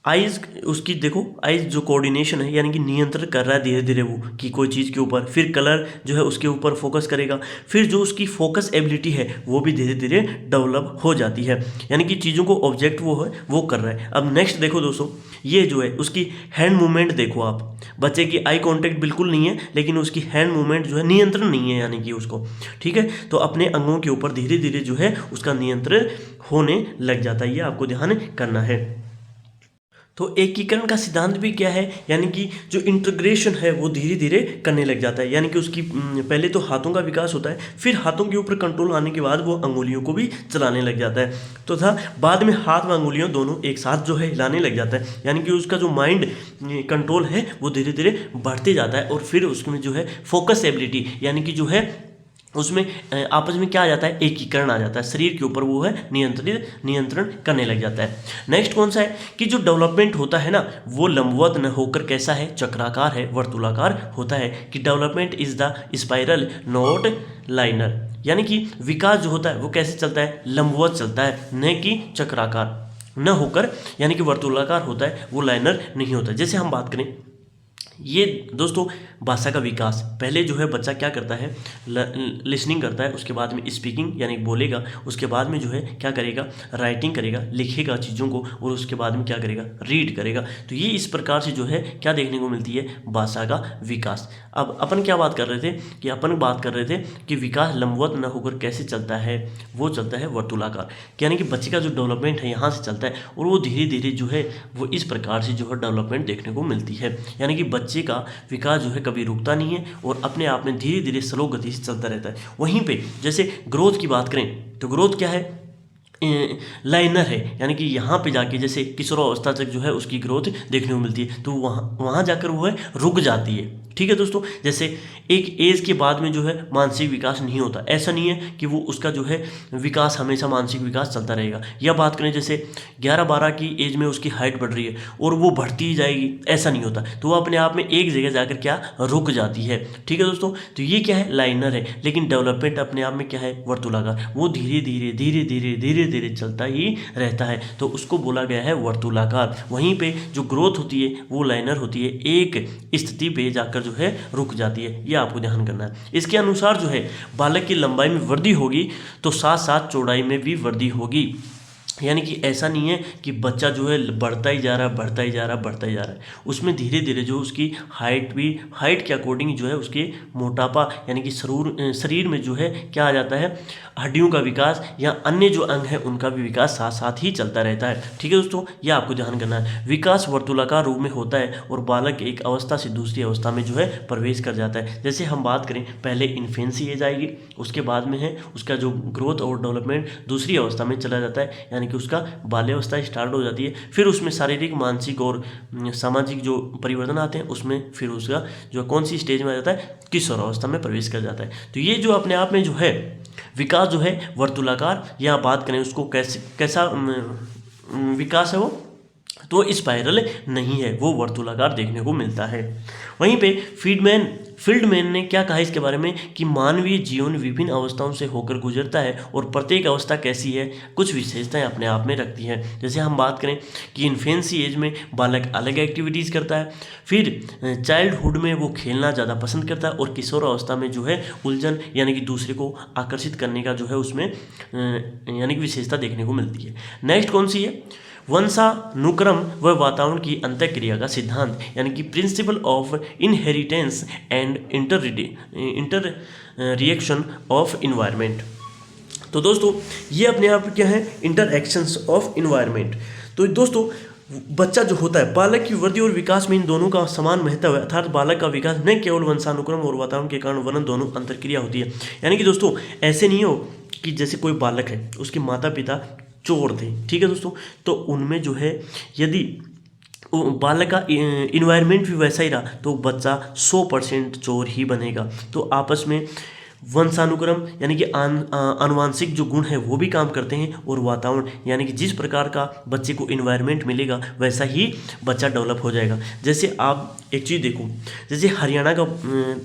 आइज़ उसकी देखो, आइज़ जो कोऑर्डिनेशन है यानी कि नियंत्रण कर रहा है धीरे धीरे वो कि कोई चीज़ के ऊपर, फिर कलर जो है उसके ऊपर फोकस करेगा, फिर जो उसकी फोकस एबिलिटी है वो भी धीरे धीरे डेवलप हो जाती है, यानी कि चीज़ों को ऑब्जेक्ट वो है वो कर रहा है। अब नेक्स्ट देखो दोस्तों, ये जो है उसकी हैंड मूवमेंट देखो आप, बच्चे की आई कॉन्टेक्ट बिल्कुल नहीं है, लेकिन उसकी हैंड मूवमेंट जो है नियंत्रण नहीं है यानी कि उसको, ठीक है, तो अपने अंगों के ऊपर धीरे धीरे जो है उसका नियंत्रण होने लग जाता है, ये आपको ध्यान करना है। तो एकीकरण का सिद्धांत भी क्या है, यानी कि जो इंटीग्रेशन है वो धीरे धीरे करने लग जाता है, यानी कि उसकी पहले तो हाथों का विकास होता है, फिर हाथों के ऊपर कंट्रोल आने के बाद वो अंगुलियों को भी चलाने लग जाता है, तो था बाद में हाथ व अंगुलियों दोनों एक साथ जो है हिलाने लग जाता है, यानी कि उसका जो माइंड कंट्रोल है वो धीरे धीरे बढ़ते जाता है, और फिर उसमें जो है फोकस एबिलिटी यानी कि जो है उसमें आपस में क्या आ जाता है, एकीकरण आ जाता है, शरीर के ऊपर वो है नियंत्रण करने लग जाता है। नेक्स्ट कौन सा है कि जो डेवलपमेंट होता है ना वो लंबवत न होकर कैसा है, चक्राकार है, वर्तुलाकार होता है, कि development is the spiral not liner, यानी कि विकास जो होता है वो कैसे चलता है, लंबवत चलता है, न कि चक्राकार न होकर, यानी कि वर्तुलाकार होता है, वो लाइनर नहीं होता। जैसे हम बात करें ये दोस्तों भाषा का विकास, पहले जो है बच्चा क्या करता है, लिसनिंग करता है, उसके बाद में स्पीकिंग यानी बोलेगा, उसके बाद में जो है क्या करेगा, राइटिंग करेगा, लिखेगा चीज़ों को, और उसके बाद में क्या करेगा, रीड करेगा। तो ये इस प्रकार से जो है क्या देखने को मिलती है, भाषा का विकास। अब अपन क्या बात कर रहे थे कि अपन बात कर रहे थे कि विकास लंबवत न होकर कैसे चलता है, वो चलता है वर्तुलाकार, यानी कि बच्चे का जो डेवलपमेंट है यहाँ से चलता है, और वो धीरे धीरे जो है वो इस प्रकार से जो है डेवलपमेंट देखने को मिलती है, यानी कि बच्चे का विकास जो है कभी रुकता नहीं है और अपने आप में धीरे धीरे स्लो गति से चलता रहता है। वहीं पे जैसे ग्रोथ की बात करें तो ग्रोथ क्या है, लाइनर है, यानी कि यहाँ पे जाके जैसे किशोरावस्था तक जो है उसकी ग्रोथ देखने को मिलती है, तो वहाँ जाकर वो है रुक जाती है, ठीक है दोस्तों। जैसे एक एज के बाद में जो है मानसिक विकास नहीं होता, ऐसा नहीं है कि वो उसका जो है विकास हमेशा मानसिक विकास चलता रहेगा। या बात करें जैसे 11-12 की एज में उसकी हाइट बढ़ रही है और वो बढ़ती ही जाएगी, ऐसा नहीं होता, तो वो अपने आप में एक जगह जाकर क्या रुक जाती है। ठीक है दोस्तों, तो ये क्या है, लाइनर है, लेकिन डेवलपमेंट अपने आप में क्या है, वर्तुलाकार, वो धीरे धीरे धीरे धीरे धीरे धीरे चलता ही रहता है, तो उसको बोला गया है वर्तुलाकार। वहीं पे जो ग्रोथ होती है वो लाइनर होती है, एक स्थिति पे जाकर जो है रुक जाती है, ये आपको ध्यान करना है। इसके अनुसार जो है बालक की लंबाई में वृद्धि होगी तो साथ साथ चौड़ाई में भी वृद्धि होगी। यानी कि ऐसा नहीं है कि बच्चा जो है बढ़ता ही जा रहा है, बढ़ता ही जा रहा है, बढ़ता ही जा रहा है, उसमें धीरे धीरे जो उसकी हाइट भी, हाइट के अकॉर्डिंग जो है उसके मोटापा यानी कि शरीर में जो है क्या आ जाता है, हड्डियों का विकास या अन्य जो अंग है उनका भी विकास साथ साथ ही चलता रहता है। ठीक है दोस्तों, यह आपको ध्यान करना है। विकास वर्तुलाकार रूप में होता है और बालक एक अवस्था से दूसरी अवस्था में जो है प्रवेश कर जाता है। जैसे हम बात करें, पहले इन्फेंसी एज आएगी, उसके बाद में है उसका जो ग्रोथ और डेवलपमेंट दूसरी अवस्था में चला जाता है, यानी कि उसका बाल्यावस्था स्टार्ट हो जाती है। फिर उसमें शारीरिक, मानसिक और सामाजिक जो परिवर्तन आते हैं, उसमें फिर उसका जो कौन सी स्टेज में आ जाता है, किशोर अवस्था में प्रवेश कर जाता है। तो ये जो अपने आप में जो है विकास जो है वर्तुलाकार, या बात करें उसको कैसा विकास है वो, तो स्पाइरल नहीं है, वो वर्तुलाकार देखने को मिलता है। वहीं पे फील्डमैन ने क्या कहा इसके बारे में कि मानवीय जीवन विभिन्न अवस्थाओं से होकर गुजरता है और प्रत्येक अवस्था कैसी है, कुछ विशेषताएं अपने आप में रखती है। जैसे हम बात करें कि इन्फेंसी एज में बालक अलग एक्टिविटीज़ करता है, फिर चाइल्डहुड में वो खेलना ज़्यादा पसंद करता है, और किशोर अवस्था में जो है उलझन यानी कि दूसरे को आकर्षित करने का जो है उसमें यानी कि विशेषता देखने को मिलती है। नेक्स्ट कौन सी है, वंशानुक्रम व वातावरण की अंतःक्रिया का सिद्धांत, यानी कि principle of inheritance and inter reaction of environment. तो दोस्तों ये अपने आप क्या है, इंटरएक्शंस ऑफ इन्वायरमेंट। तो दोस्तों बच्चा जो होता है, बालक की वृद्धि और विकास में इन दोनों का समान महत्व है, अर्थात बालक का विकास न केवल वंशानुक्रम और वातावरण के कारण वरन दोनों अंतर्क्रिया होती है। यानी कि दोस्तों ऐसे नहीं हो कि जैसे कोई बालक है, उसके माता पिता चोर थे, ठीक है दोस्तों, तो उनमें जो है यदि बालक का इन्वायरमेंट भी वैसा ही रहा तो बच्चा 100% चोर ही बनेगा। तो आपस में वंशानुक्रम यानी कि आनुवांशिक जो गुण है वो भी काम करते हैं, और वातावरण यानी कि जिस प्रकार का बच्चे को इन्वायरमेंट मिलेगा वैसा ही बच्चा डेवलप हो जाएगा। जैसे आप एक चीज़ देखो, जैसे हरियाणा का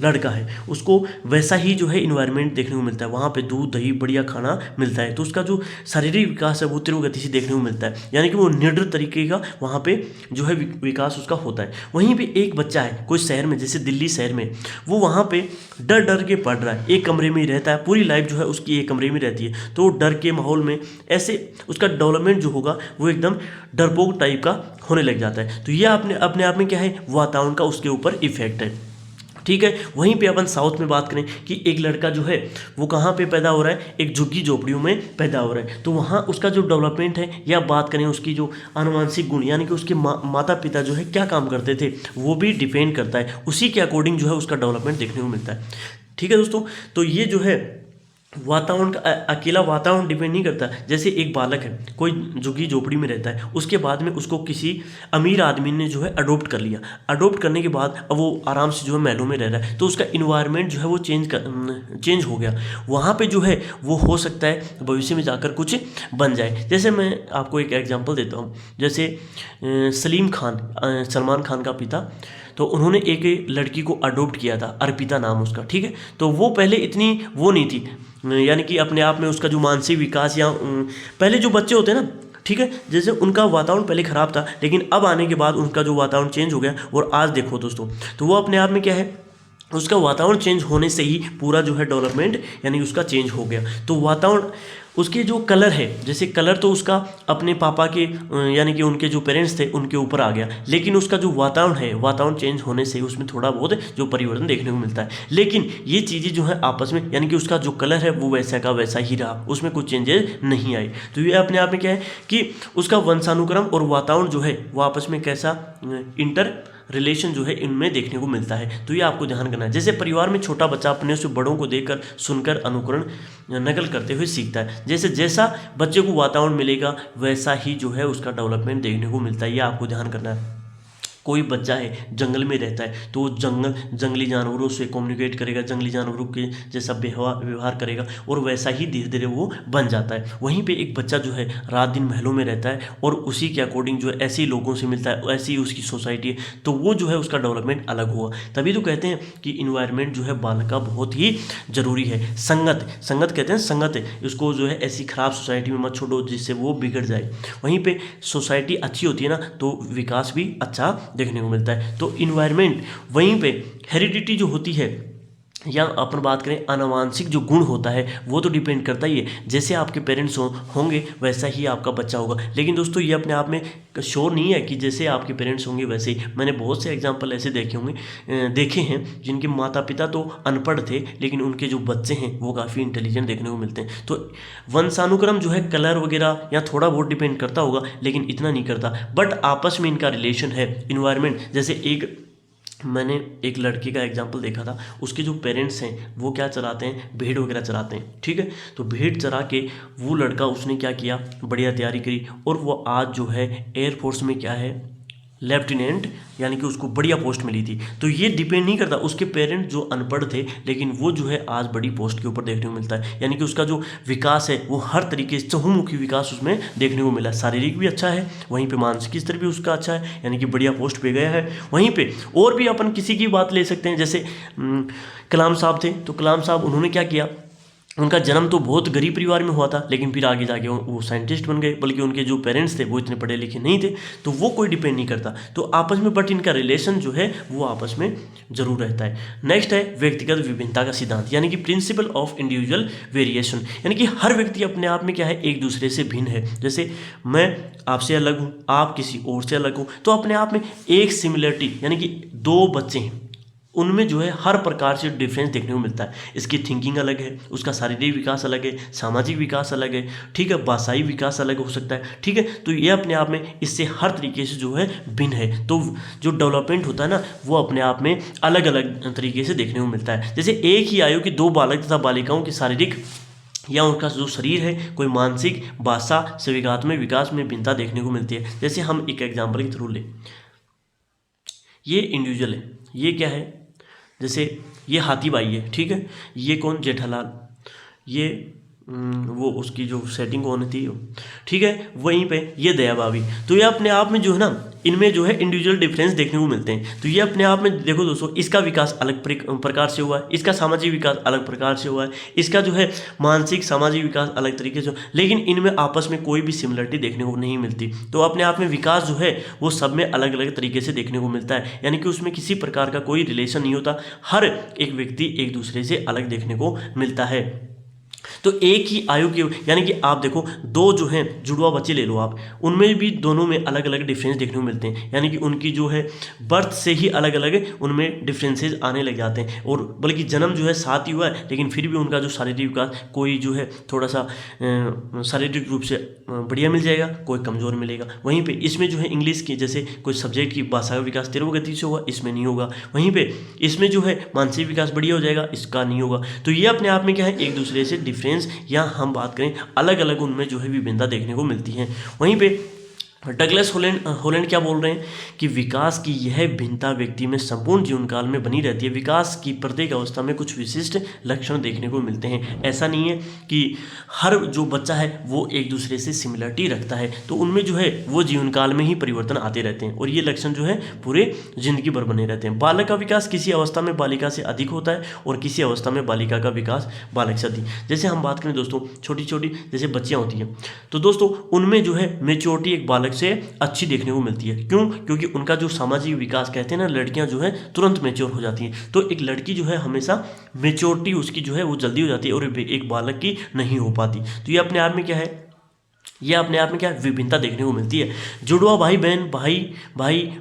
लड़का है, उसको वैसा ही जो है इन्वायरमेंट देखने को मिलता है, वहाँ पे दूध दही बढ़िया खाना मिलता है, तो उसका जो शारीरिक विकास है वो तीव्र गति से देखने को मिलता है, यानी कि वो निडर तरीके का वहाँ पे जो है विकास उसका होता है। वहीं पे एक बच्चा है कोई शहर में, जैसे दिल्ली शहर में, वो वहाँ पे डर डर के पढ़ रहा है, एक कमरे में ही रहता है, पूरी लाइफ जो है उसकी एक कमरे में रहती है, तो डर के माहौल में ऐसे उसका डेवलपमेंट जो होगा वो एकदम डरपोक टाइप का होने लग जाता है। तो यह अपने आप में क्या है, वातावरण का उसके ऊपर इफेक्ट है। ठीक है, वहीं पे अपन साउथ में बात करें कि एक लड़का जो है वो कहाँ पे पैदा हो रहा है, एक झुग्गी झोपड़ियों में पैदा हो रहा है, तो वहाँ उसका जो डेवलपमेंट है, या बात करें उसकी जो आनुवंशिक गुण यानी कि उसके माता पिता जो है क्या काम करते थे, वो भी डिपेंड करता है, उसी के अकॉर्डिंग जो है उसका डेवलपमेंट देखने को मिलता है। ठीक है दोस्तों, तो ये जो है वातावरण का अकेला वातावरण डिपेंड नहीं करता। जैसे एक बालक है, कोई झुग्गी झोपड़ी में रहता है, उसके बाद में उसको किसी अमीर आदमी ने जो है अडोप्ट कर लिया, अडोप्ट करने के बाद अब वो आराम से जो है महलों में रह रहा है, तो उसका इन्वायरमेंट जो है वो चेंज हो गया, वहाँ पे जो है वो हो सकता है भविष्य में जाकर कुछ बन जाए। जैसे मैं आपको एक एग्जांपल देता हूँ, जैसे सलीम खान, सलमान खान का पिता, तो उन्होंने एक लड़की को अडोप्ट किया था, अर्पिता नाम उसका, ठीक है, तो वो पहले इतनी वो नहीं थी, यानी कि अपने आप में उसका जो मानसिक विकास या पहले जो बच्चे होते हैं ना, ठीक है, जैसे उनका वातावरण पहले ख़राब था, लेकिन अब आने के बाद उनका जो वातावरण चेंज हो गया, और आज देखो दोस्तों, तो वो अपने आप में क्या है, उसका वातावरण चेंज होने से ही पूरा जो है डेवलपमेंट यानी उसका चेंज हो गया। तो वातावरण, उसके जो कलर है, जैसे कलर तो उसका अपने पापा के यानी कि उनके जो पेरेंट्स थे उनके ऊपर आ गया, लेकिन उसका जो वातावरण है, वातावरण चेंज होने से उसमें थोड़ा बहुत जो परिवर्तन देखने को मिलता है, लेकिन ये चीज़ें जो है आपस में यानी कि उसका जो कलर है वो वैसा का वैसा ही रहा, उसमें कुछ चेंजेस नहीं आई। तो ये अपने आप में क्या है कि उसका वंशानुक्रम और वातावरण जो है वो आपस में कैसा इंटर रिलेशन जो है इनमें देखने को मिलता है। तो ये आपको ध्यान करना है। जैसे परिवार में छोटा बच्चा अपने से बड़ों को देखकर सुनकर अनुकरण नकल करते हुए सीखता है, जैसे जैसा बच्चे को वातावरण मिलेगा वैसा ही जो है उसका डेवलपमेंट देखने को मिलता है, ये आपको ध्यान करना है। कोई बच्चा है जंगल में रहता है तो वो जंगली जानवरों से कम्युनिकेट करेगा, जंगली जानवरों के जैसा व्यवहार करेगा और वैसा ही धीरे धीरे वो बन जाता है। वहीं पे एक बच्चा जो है रात दिन महलों में रहता है और उसी के अकॉर्डिंग जो है ऐसे ही लोगों से मिलता है, ऐसी ही उसकी सोसाइटी है, तो वो जो है उसका डेवलपमेंट अलग हुआ। तभी तो कहते हैं कि इन्वायरमेंट जो है बालक का बहुत ही ज़रूरी है। संगत कहते हैं, संगत है उसको जो है ऐसी खराब सोसाइटी में मत छोड़ो जिससे वो बिगड़ जाए। वहीं पे सोसाइटी अच्छी होती है ना तो विकास भी अच्छा देखने को मिलता है। तो इन्वायरमेंट, वहीं पे हेरिडिटी जो होती है या अपन बात करें आनुवांशिक जो गुण होता है वो तो डिपेंड करता ही है, जैसे आपके पेरेंट्स होंगे वैसा ही आपका बच्चा होगा। लेकिन दोस्तों ये अपने आप में श्योर नहीं है कि जैसे आपके पेरेंट्स होंगे वैसे ही। मैंने बहुत से एग्जांपल ऐसे देखे हैं जिनके माता पिता तो अनपढ़ थे लेकिन उनके जो बच्चे हैं वो काफ़ी इंटेलिजेंट देखने को मिलते हैं। तो वंशानुक्रम जो है कलर वगैरह या थोड़ा बहुत डिपेंड करता होगा लेकिन इतना नहीं करता, बट आपस में इनका रिलेशन है। इन्वायरमेंट जैसे मैंने एक लड़के का एग्जाम्पल देखा था, उसके जो पेरेंट्स हैं वो क्या चलाते हैं, भेड़ वगैरह चराते हैं, ठीक है। तो भेड़ चरा के वो लड़का उसने क्या किया, बढ़िया तैयारी करी और वो आज जो है एयरफोर्स में क्या है, लेफ्टिनेंट, यानी कि उसको बढ़िया पोस्ट मिली थी। तो ये डिपेंड नहीं करता, उसके पेरेंट्स जो अनपढ़ थे लेकिन वो जो है आज बड़ी पोस्ट के ऊपर देखने को मिलता है। यानी कि उसका जो विकास है वो हर तरीके से चहुमुखी विकास उसमें देखने को मिला। शारीरिक भी अच्छा है, वहीं पे मानसिक स्तर भी उसका अच्छा है, यानी कि बढ़िया पोस्ट पे गया है। वहीं पे और भी अपन किसी की बात ले सकते हैं, जैसे कलाम साहब थे। तो कलाम साहब उन्होंने क्या किया, उनका जन्म तो बहुत गरीब परिवार में हुआ था लेकिन फिर आगे जाके वो साइंटिस्ट बन गए, बल्कि उनके जो पेरेंट्स थे वो इतने पढ़े लिखे नहीं थे। तो वो कोई डिपेंड नहीं करता तो आपस में, बट इनका रिलेशन जो है वो आपस में जरूर रहता है। नेक्स्ट है व्यक्तिगत विभिन्नता का सिद्धांत, यानी कि प्रिंसिपल ऑफ इंडिविजुअल वेरिएशन, यानी कि हर व्यक्ति अपने आप में क्या है, एक दूसरे से भिन्न है। जैसे मैं आपसे अलग हूँ, आप किसी और से अलग हो, तो अपने आप में एक सिमिलरिटी, यानी कि दो बच्चे हैं उनमें जो है हर प्रकार से डिफरेंस देखने को मिलता है। इसकी थिंकिंग अलग है, उसका शारीरिक विकास अलग है, सामाजिक विकास अलग है, ठीक है, भाषाई विकास अलग हो सकता है, ठीक है। तो ये अपने आप में इससे हर तरीके से जो है भिन्न है। तो जो डेवलपमेंट होता है ना वो अपने आप में अलग अलग तरीके से देखने को मिलता है। जैसे एक ही आयु के दो बालक तथा बालिकाओं की शारीरिक या उनका जो शरीर है कोई मानसिक, भाषा, संवेगात्मक विकास में भिन्नता देखने को मिलती है। जैसे हम एक एग्जाम्पल के थ्रू लें, ये इंडिविजुअल है, ये क्या है, जैसे ये हाथी बाई है, ठीक है, ये कौन, जेठालाल, ये वो उसकी जो सेटिंग कौन थी, ठीक है, वहीं पे ये दया भाभी। तो ये अपने आप में जो है ना, इनमें जो है इंडिविजुअल डिफरेंस देखने को मिलते हैं। तो ये अपने आप में देखो दोस्तों, इसका विकास अलग प्रकार से हुआ है, इसका सामाजिक विकास अलग प्रकार से हुआ है, इसका जो है मानसिक सामाजिक विकास अलग तरीके से, लेकिन इनमें आपस में कोई भी सिमिलरिटी देखने को नहीं मिलती। तो अपने आप में विकास जो है वो सब में अलग अलग तरीके से देखने को मिलता है, यानी कि उसमें किसी प्रकार का कोई रिलेशन नहीं होता, हर एक व्यक्ति एक दूसरे से अलग देखने को मिलता है। तो एक ही आयु के, यानी कि आप देखो दो जो हैं जुड़वा बच्चे ले लो आप, उनमें भी दोनों में अलग अलग डिफरेंस देखने को मिलते हैं, यानी कि उनकी जो है बर्थ से ही अलग अलग उनमें डिफरेंसेस आने लग जाते हैं। और बल्कि जन्म जो है साथ ही हुआ है लेकिन फिर भी उनका जो शारीरिक विकास, कोई जो है थोड़ा सा शारीरिक रूप से बढ़िया मिल जाएगा, कोई कमज़ोर मिलेगा। वहीं पर इसमें जो है इंग्लिश की जैसे कोई सब्जेक्ट की भाषा का विकास तीव्र गति से होगा, इसमें नहीं होगा। वहीं पर इसमें जो है मानसिक विकास बढ़िया हो जाएगा, इसका नहीं होगा। तो ये अपने आप में क्या है, एक दूसरे से डिफरेंस, या हम बात करें अलग अलग उनमें जो है विभिन्नता देखने को मिलती है। वहीं पे डगलस होलैंड क्या बोल रहे हैं कि विकास की यह भिन्नता व्यक्ति में संपूर्ण जीवन काल में बनी रहती है। विकास की प्रत्येक अवस्था में कुछ विशिष्ट लक्षण देखने को मिलते हैं। ऐसा नहीं है कि हर जो बच्चा है वो एक दूसरे से सिमिलरिटी रखता है, तो उनमें जो है वो जीवन काल में ही परिवर्तन आते रहते हैं और ये लक्षण जो है पूरे जिंदगी भर बने रहते हैं। बालक का विकास किसी अवस्था में बालिका से अधिक होता है और किसी अवस्था में बालिका का विकास बालक से अधिक। जैसे हम बात करें दोस्तों, छोटी छोटी जैसे बच्चियाँ होती हैं, तो दोस्तों उनमें जो है मेच्योरिटी एक बालक से अच्छी देखने को मिलती है। क्यों? क्योंकि उनका जो सामाजिक विकास, कहते हैं ना लड़कियां जो है तुरंत मैच्योर हो जाती हैं, तो एक लड़की जो है हमेशा मैच्योरिटी उसकी जो है वो जल्दी हो जाती है और एक बालक की नहीं हो पाती। तो ये अपने आप में क्या है, ये अपने आप में क्या विभिन्नता देखने को मिलती है। जुड़वा भाई बहन,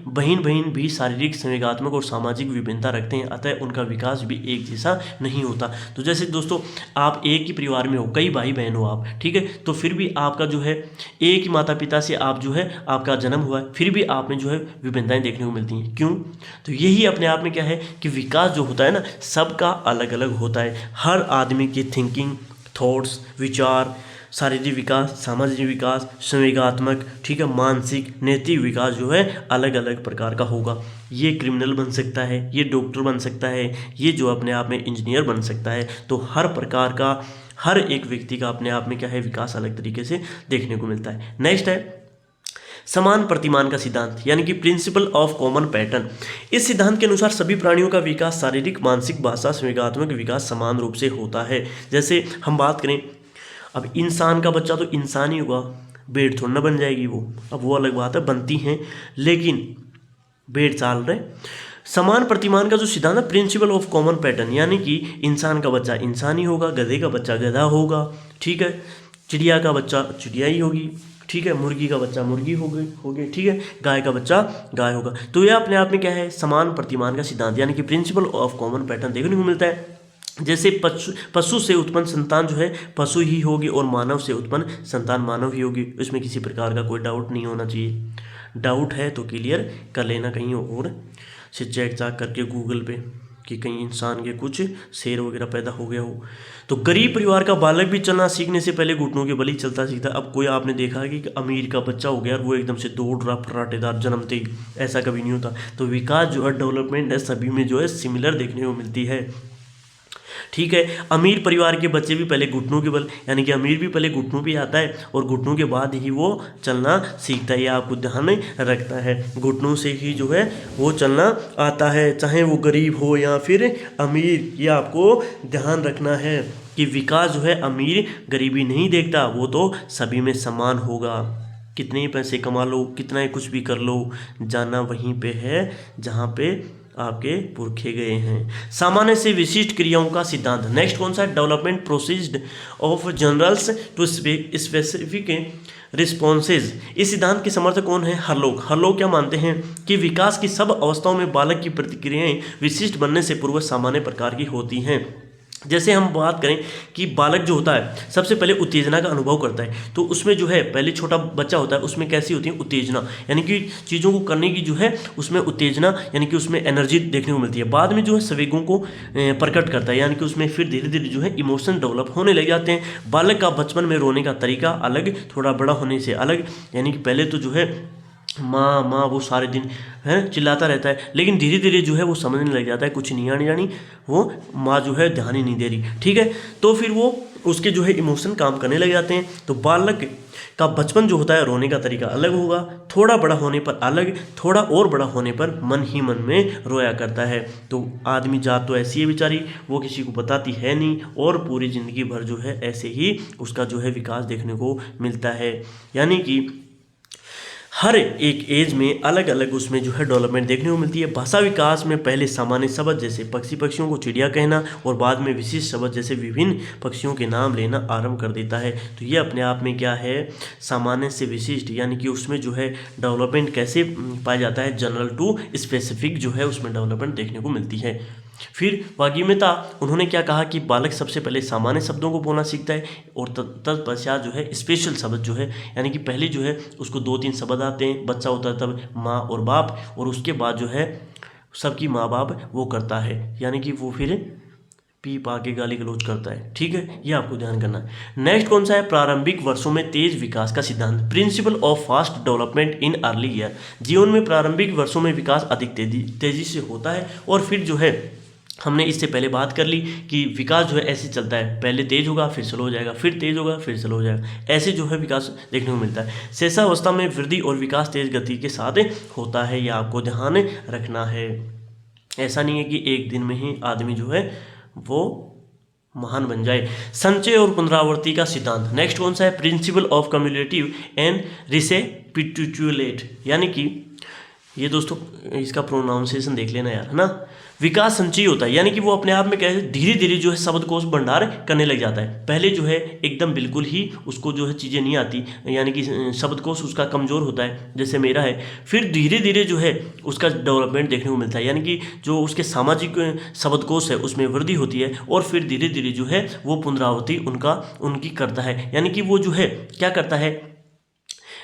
बहन भी शारीरिक, संवेगात्मक और सामाजिक विभिन्नता रखते हैं, अतः उनका विकास भी एक जैसा नहीं होता। तो जैसे दोस्तों आप एक ही परिवार में हो, कई भाई बहन हो आप, ठीक है, तो फिर भी आपका जो है एक ही माता पिता से आप जो है आपका जन्म हुआ है, फिर भी आप में जो है विभिन्नताएं देखने को मिलती हैं। क्यों? तो यही अपने आप में क्या है कि विकास जो होता है ना सबका अलग अलग होता है। हर आदमी की थिंकिंग, थॉट्स, विचार, शारीरिक विकास, सामाजिक विकास, संवेगात्मक, ठीक है, मानसिक, नैतिक विकास जो है अलग अलग प्रकार का होगा। ये क्रिमिनल बन सकता है, ये डॉक्टर बन सकता है, ये जो अपने आप में इंजीनियर बन सकता है। तो हर प्रकार का, हर एक व्यक्ति का अपने आप में क्या है, विकास अलग तरीके से देखने को मिलता है। नेक्स्ट है समान प्रतिमान का सिद्धांत, यानी कि प्रिंसिपल ऑफ कॉमन पैटर्न। इस सिद्धांत के अनुसार सभी प्राणियों का विकास, शारीरिक, मानसिक, भाषा, संवेगात्मक विकास समान रूप से होता है। जैसे हम बात करें, अब इंसान का बच्चा तो इंसान ही होगा, भेड़ थोड़ा ना बन जाएगी वो, अब वो अलग बात है, बनती हैं लेकिन भेड़ चाल रहे। समान प्रतिमान का जो सिद्धांत है, प्रिंसिपल ऑफ कॉमन पैटर्न, यानी कि इंसान का बच्चा इंसान ही होगा, गधे का बच्चा गधा होगा, ठीक है, चिड़िया का बच्चा चिड़िया ही होगी, ठीक है, मुर्गी का बच्चा मुर्गी होगी, ठीक है, गाय का बच्चा गाय होगा। तो यह अपने आप में क्या है, समान प्रतिमान का सिद्धांत, यानी कि प्रिंसिपल ऑफ कॉमन पैटर्न देखने को मिलता है। जैसे पशु से उत्पन्न संतान जो है पशु ही होगी और मानव से उत्पन्न संतान मानव ही होगी। इसमें किसी प्रकार का कोई डाउट नहीं होना चाहिए। डाउट है तो क्लियर कर लेना कहीं और से चेक चाक करके गूगल पे कि कहीं इंसान के कुछ शेर वगैरह पैदा हो गया हो। तो गरीब परिवार का बालक भी चलना सीखने से पहले घुटनों के बल ही चलता सीखता। अब कोई आपने देखा है कि अमीर का बच्चा हो गया और वो एकदम से दौड़ रहा फर्राटेदार जन्मते ही, ऐसा कभी नहीं होता। तो विकास जो है, डेवलपमेंट है, सभी में जो है सिमिलर देखने को मिलती है, ठीक है। अमीर परिवार के बच्चे भी पहले घुटनों के बल, यानी कि अमीर भी पहले घुटनों पे आता है और घुटनों के बाद ही वो चलना सीखता है, या आपको ध्यान में रखता है। घुटनों से ही जो है वो चलना आता है, चाहे वो गरीब हो या फिर अमीर। ये आपको ध्यान रखना है कि विकास जो है अमीर गरीबी नहीं देखता, वो तो सभी में समान होगा। कितने ही पैसे कमा लो, कितना ही कुछ भी कर लो, जाना वहीं पे है जहाँ पे आपके पुरखे गए हैं। सामान्य से विशिष्ट क्रियाओं का सिद्धांत। नेक्स्ट कौन सा है, development proceed of generals to specific responses. इस सिद्धांत के समर्थक कौन है, हरलोक। हरलोक क्या मानते हैं कि विकास की सब अवस्थाओं में बालक की प्रतिक्रियाएं विशिष्ट बनने से पूर्व सामान्य प्रकार की होती हैं। जैसे हम बात करें कि बालक जो होता है सबसे पहले उत्तेजना का अनुभव करता है, तो उसमें जो है पहले छोटा बच्चा होता है, उसमें कैसी होती है उत्तेजना, यानी कि चीज़ों को करने की जो है उसमें उत्तेजना, यानी कि उसमें एनर्जी देखने को मिलती है। बाद में जो है संवेगों को प्रकट करता है, यानी कि उसमें फिर धीरे धीरे जो है इमोशन डेवलप होने लग जाते हैं। बालक का बचपन में रोने का तरीका अलग, थोड़ा बड़ा होने से अलग, यानी कि पहले तो जो है माँ माँ वो सारे दिन है चिल्लाता रहता है, लेकिन धीरे धीरे जो है वो समझने लग जाता है कुछ नहीं आनी जानी, वो माँ जो है ध्यान ही नहीं दे रही, ठीक है। तो फिर वो उसके जो है इमोशन काम करने लग जाते हैं। तो बालक का बचपन जो होता है रोने का तरीका अलग होगा, थोड़ा बड़ा होने पर अलग, थोड़ा और बड़ा होने पर मन ही मन में रोया करता है। तो आदमी जात तो ऐसी है बेचारी, वो किसी को बताती है नहीं और पूरी ज़िंदगी भर जो है ऐसे ही उसका जो है विकास देखने को मिलता है। यानी कि हर एक एज में अलग अलग उसमें जो है डेवलपमेंट देखने को मिलती है। भाषा विकास में पहले सामान्य शब्द जैसे पक्षियों को चिड़िया कहना और बाद में विशिष्ट शब्द जैसे विभिन्न पक्षियों के नाम लेना आरंभ कर देता है। तो ये अपने आप में क्या है, सामान्य से विशिष्ट, यानी कि उसमें जो है डेवलपमेंट कैसे पाया जाता है, जनरल टू स्पेसिफिक जो है उसमें डेवलपमेंट देखने को मिलती है। फिर वाग्मीता उन्होंने क्या कहा कि बालक सबसे पहले सामान्य शब्दों को बोलना सीखता है और तत्पश्चात जो है स्पेशल शब्द जो है, यानी कि पहले जो है उसको 2-3 शब्द आते हैं, बच्चा होता है तब माँ और बाप, और उसके बाद जो है सबकी माँ बाप वो करता है, यानी कि वो फिर पी पा के गाली गलौज करता है, ठीक है। ये आपको ध्यान करना है। नेक्स्ट कौन सा है, प्रारंभिक वर्षों में तेज विकास का सिद्धांत, principle of fast development in early year. जीवन में प्रारंभिक वर्षों में विकास अधिक तेजी से होता है और फिर जो है हमने इससे पहले बात कर ली कि विकास जो है ऐसे चलता है, पहले तेज होगा फिर स्लो हो जाएगा, फिर तेज होगा फिर स्लो हो जाएगा, ऐसे जो है विकास देखने को मिलता है। शेषावस्था में वृद्धि और विकास तेज गति के साथ होता है, यह आपको ध्यान रखना है। ऐसा नहीं है कि एक दिन में ही आदमी जो है वो महान बन जाए। संचय और पुनरावृत्ति का सिद्धांत। नेक्स्ट कौन सा है, प्रिंसिपल ऑफ कम्युलेटिव एंड रिसेपिट्यूलेट, यानी कि ये दोस्तों इसका प्रोनाउंसिएशन देख लेना यार, है ना। विकास संचयी होता है, यानी कि वो अपने आप में कैसे धीरे धीरे जो है शब्दकोश भंडार करने लग जाता है। पहले जो है एकदम बिल्कुल ही उसको जो है चीज़ें नहीं आती, यानी कि शब्दकोश उसका कमज़ोर होता है, जैसे मेरा है। फिर धीरे धीरे जो है उसका डेवलपमेंट देखने को मिलता है, यानी कि जो उसके सामाजिक शब्दकोश है उसमें वृद्धि होती है और फिर धीरे धीरे जो है वो पुनरावृत्ति उनकी करता है, यानी कि वो जो है क्या करता है,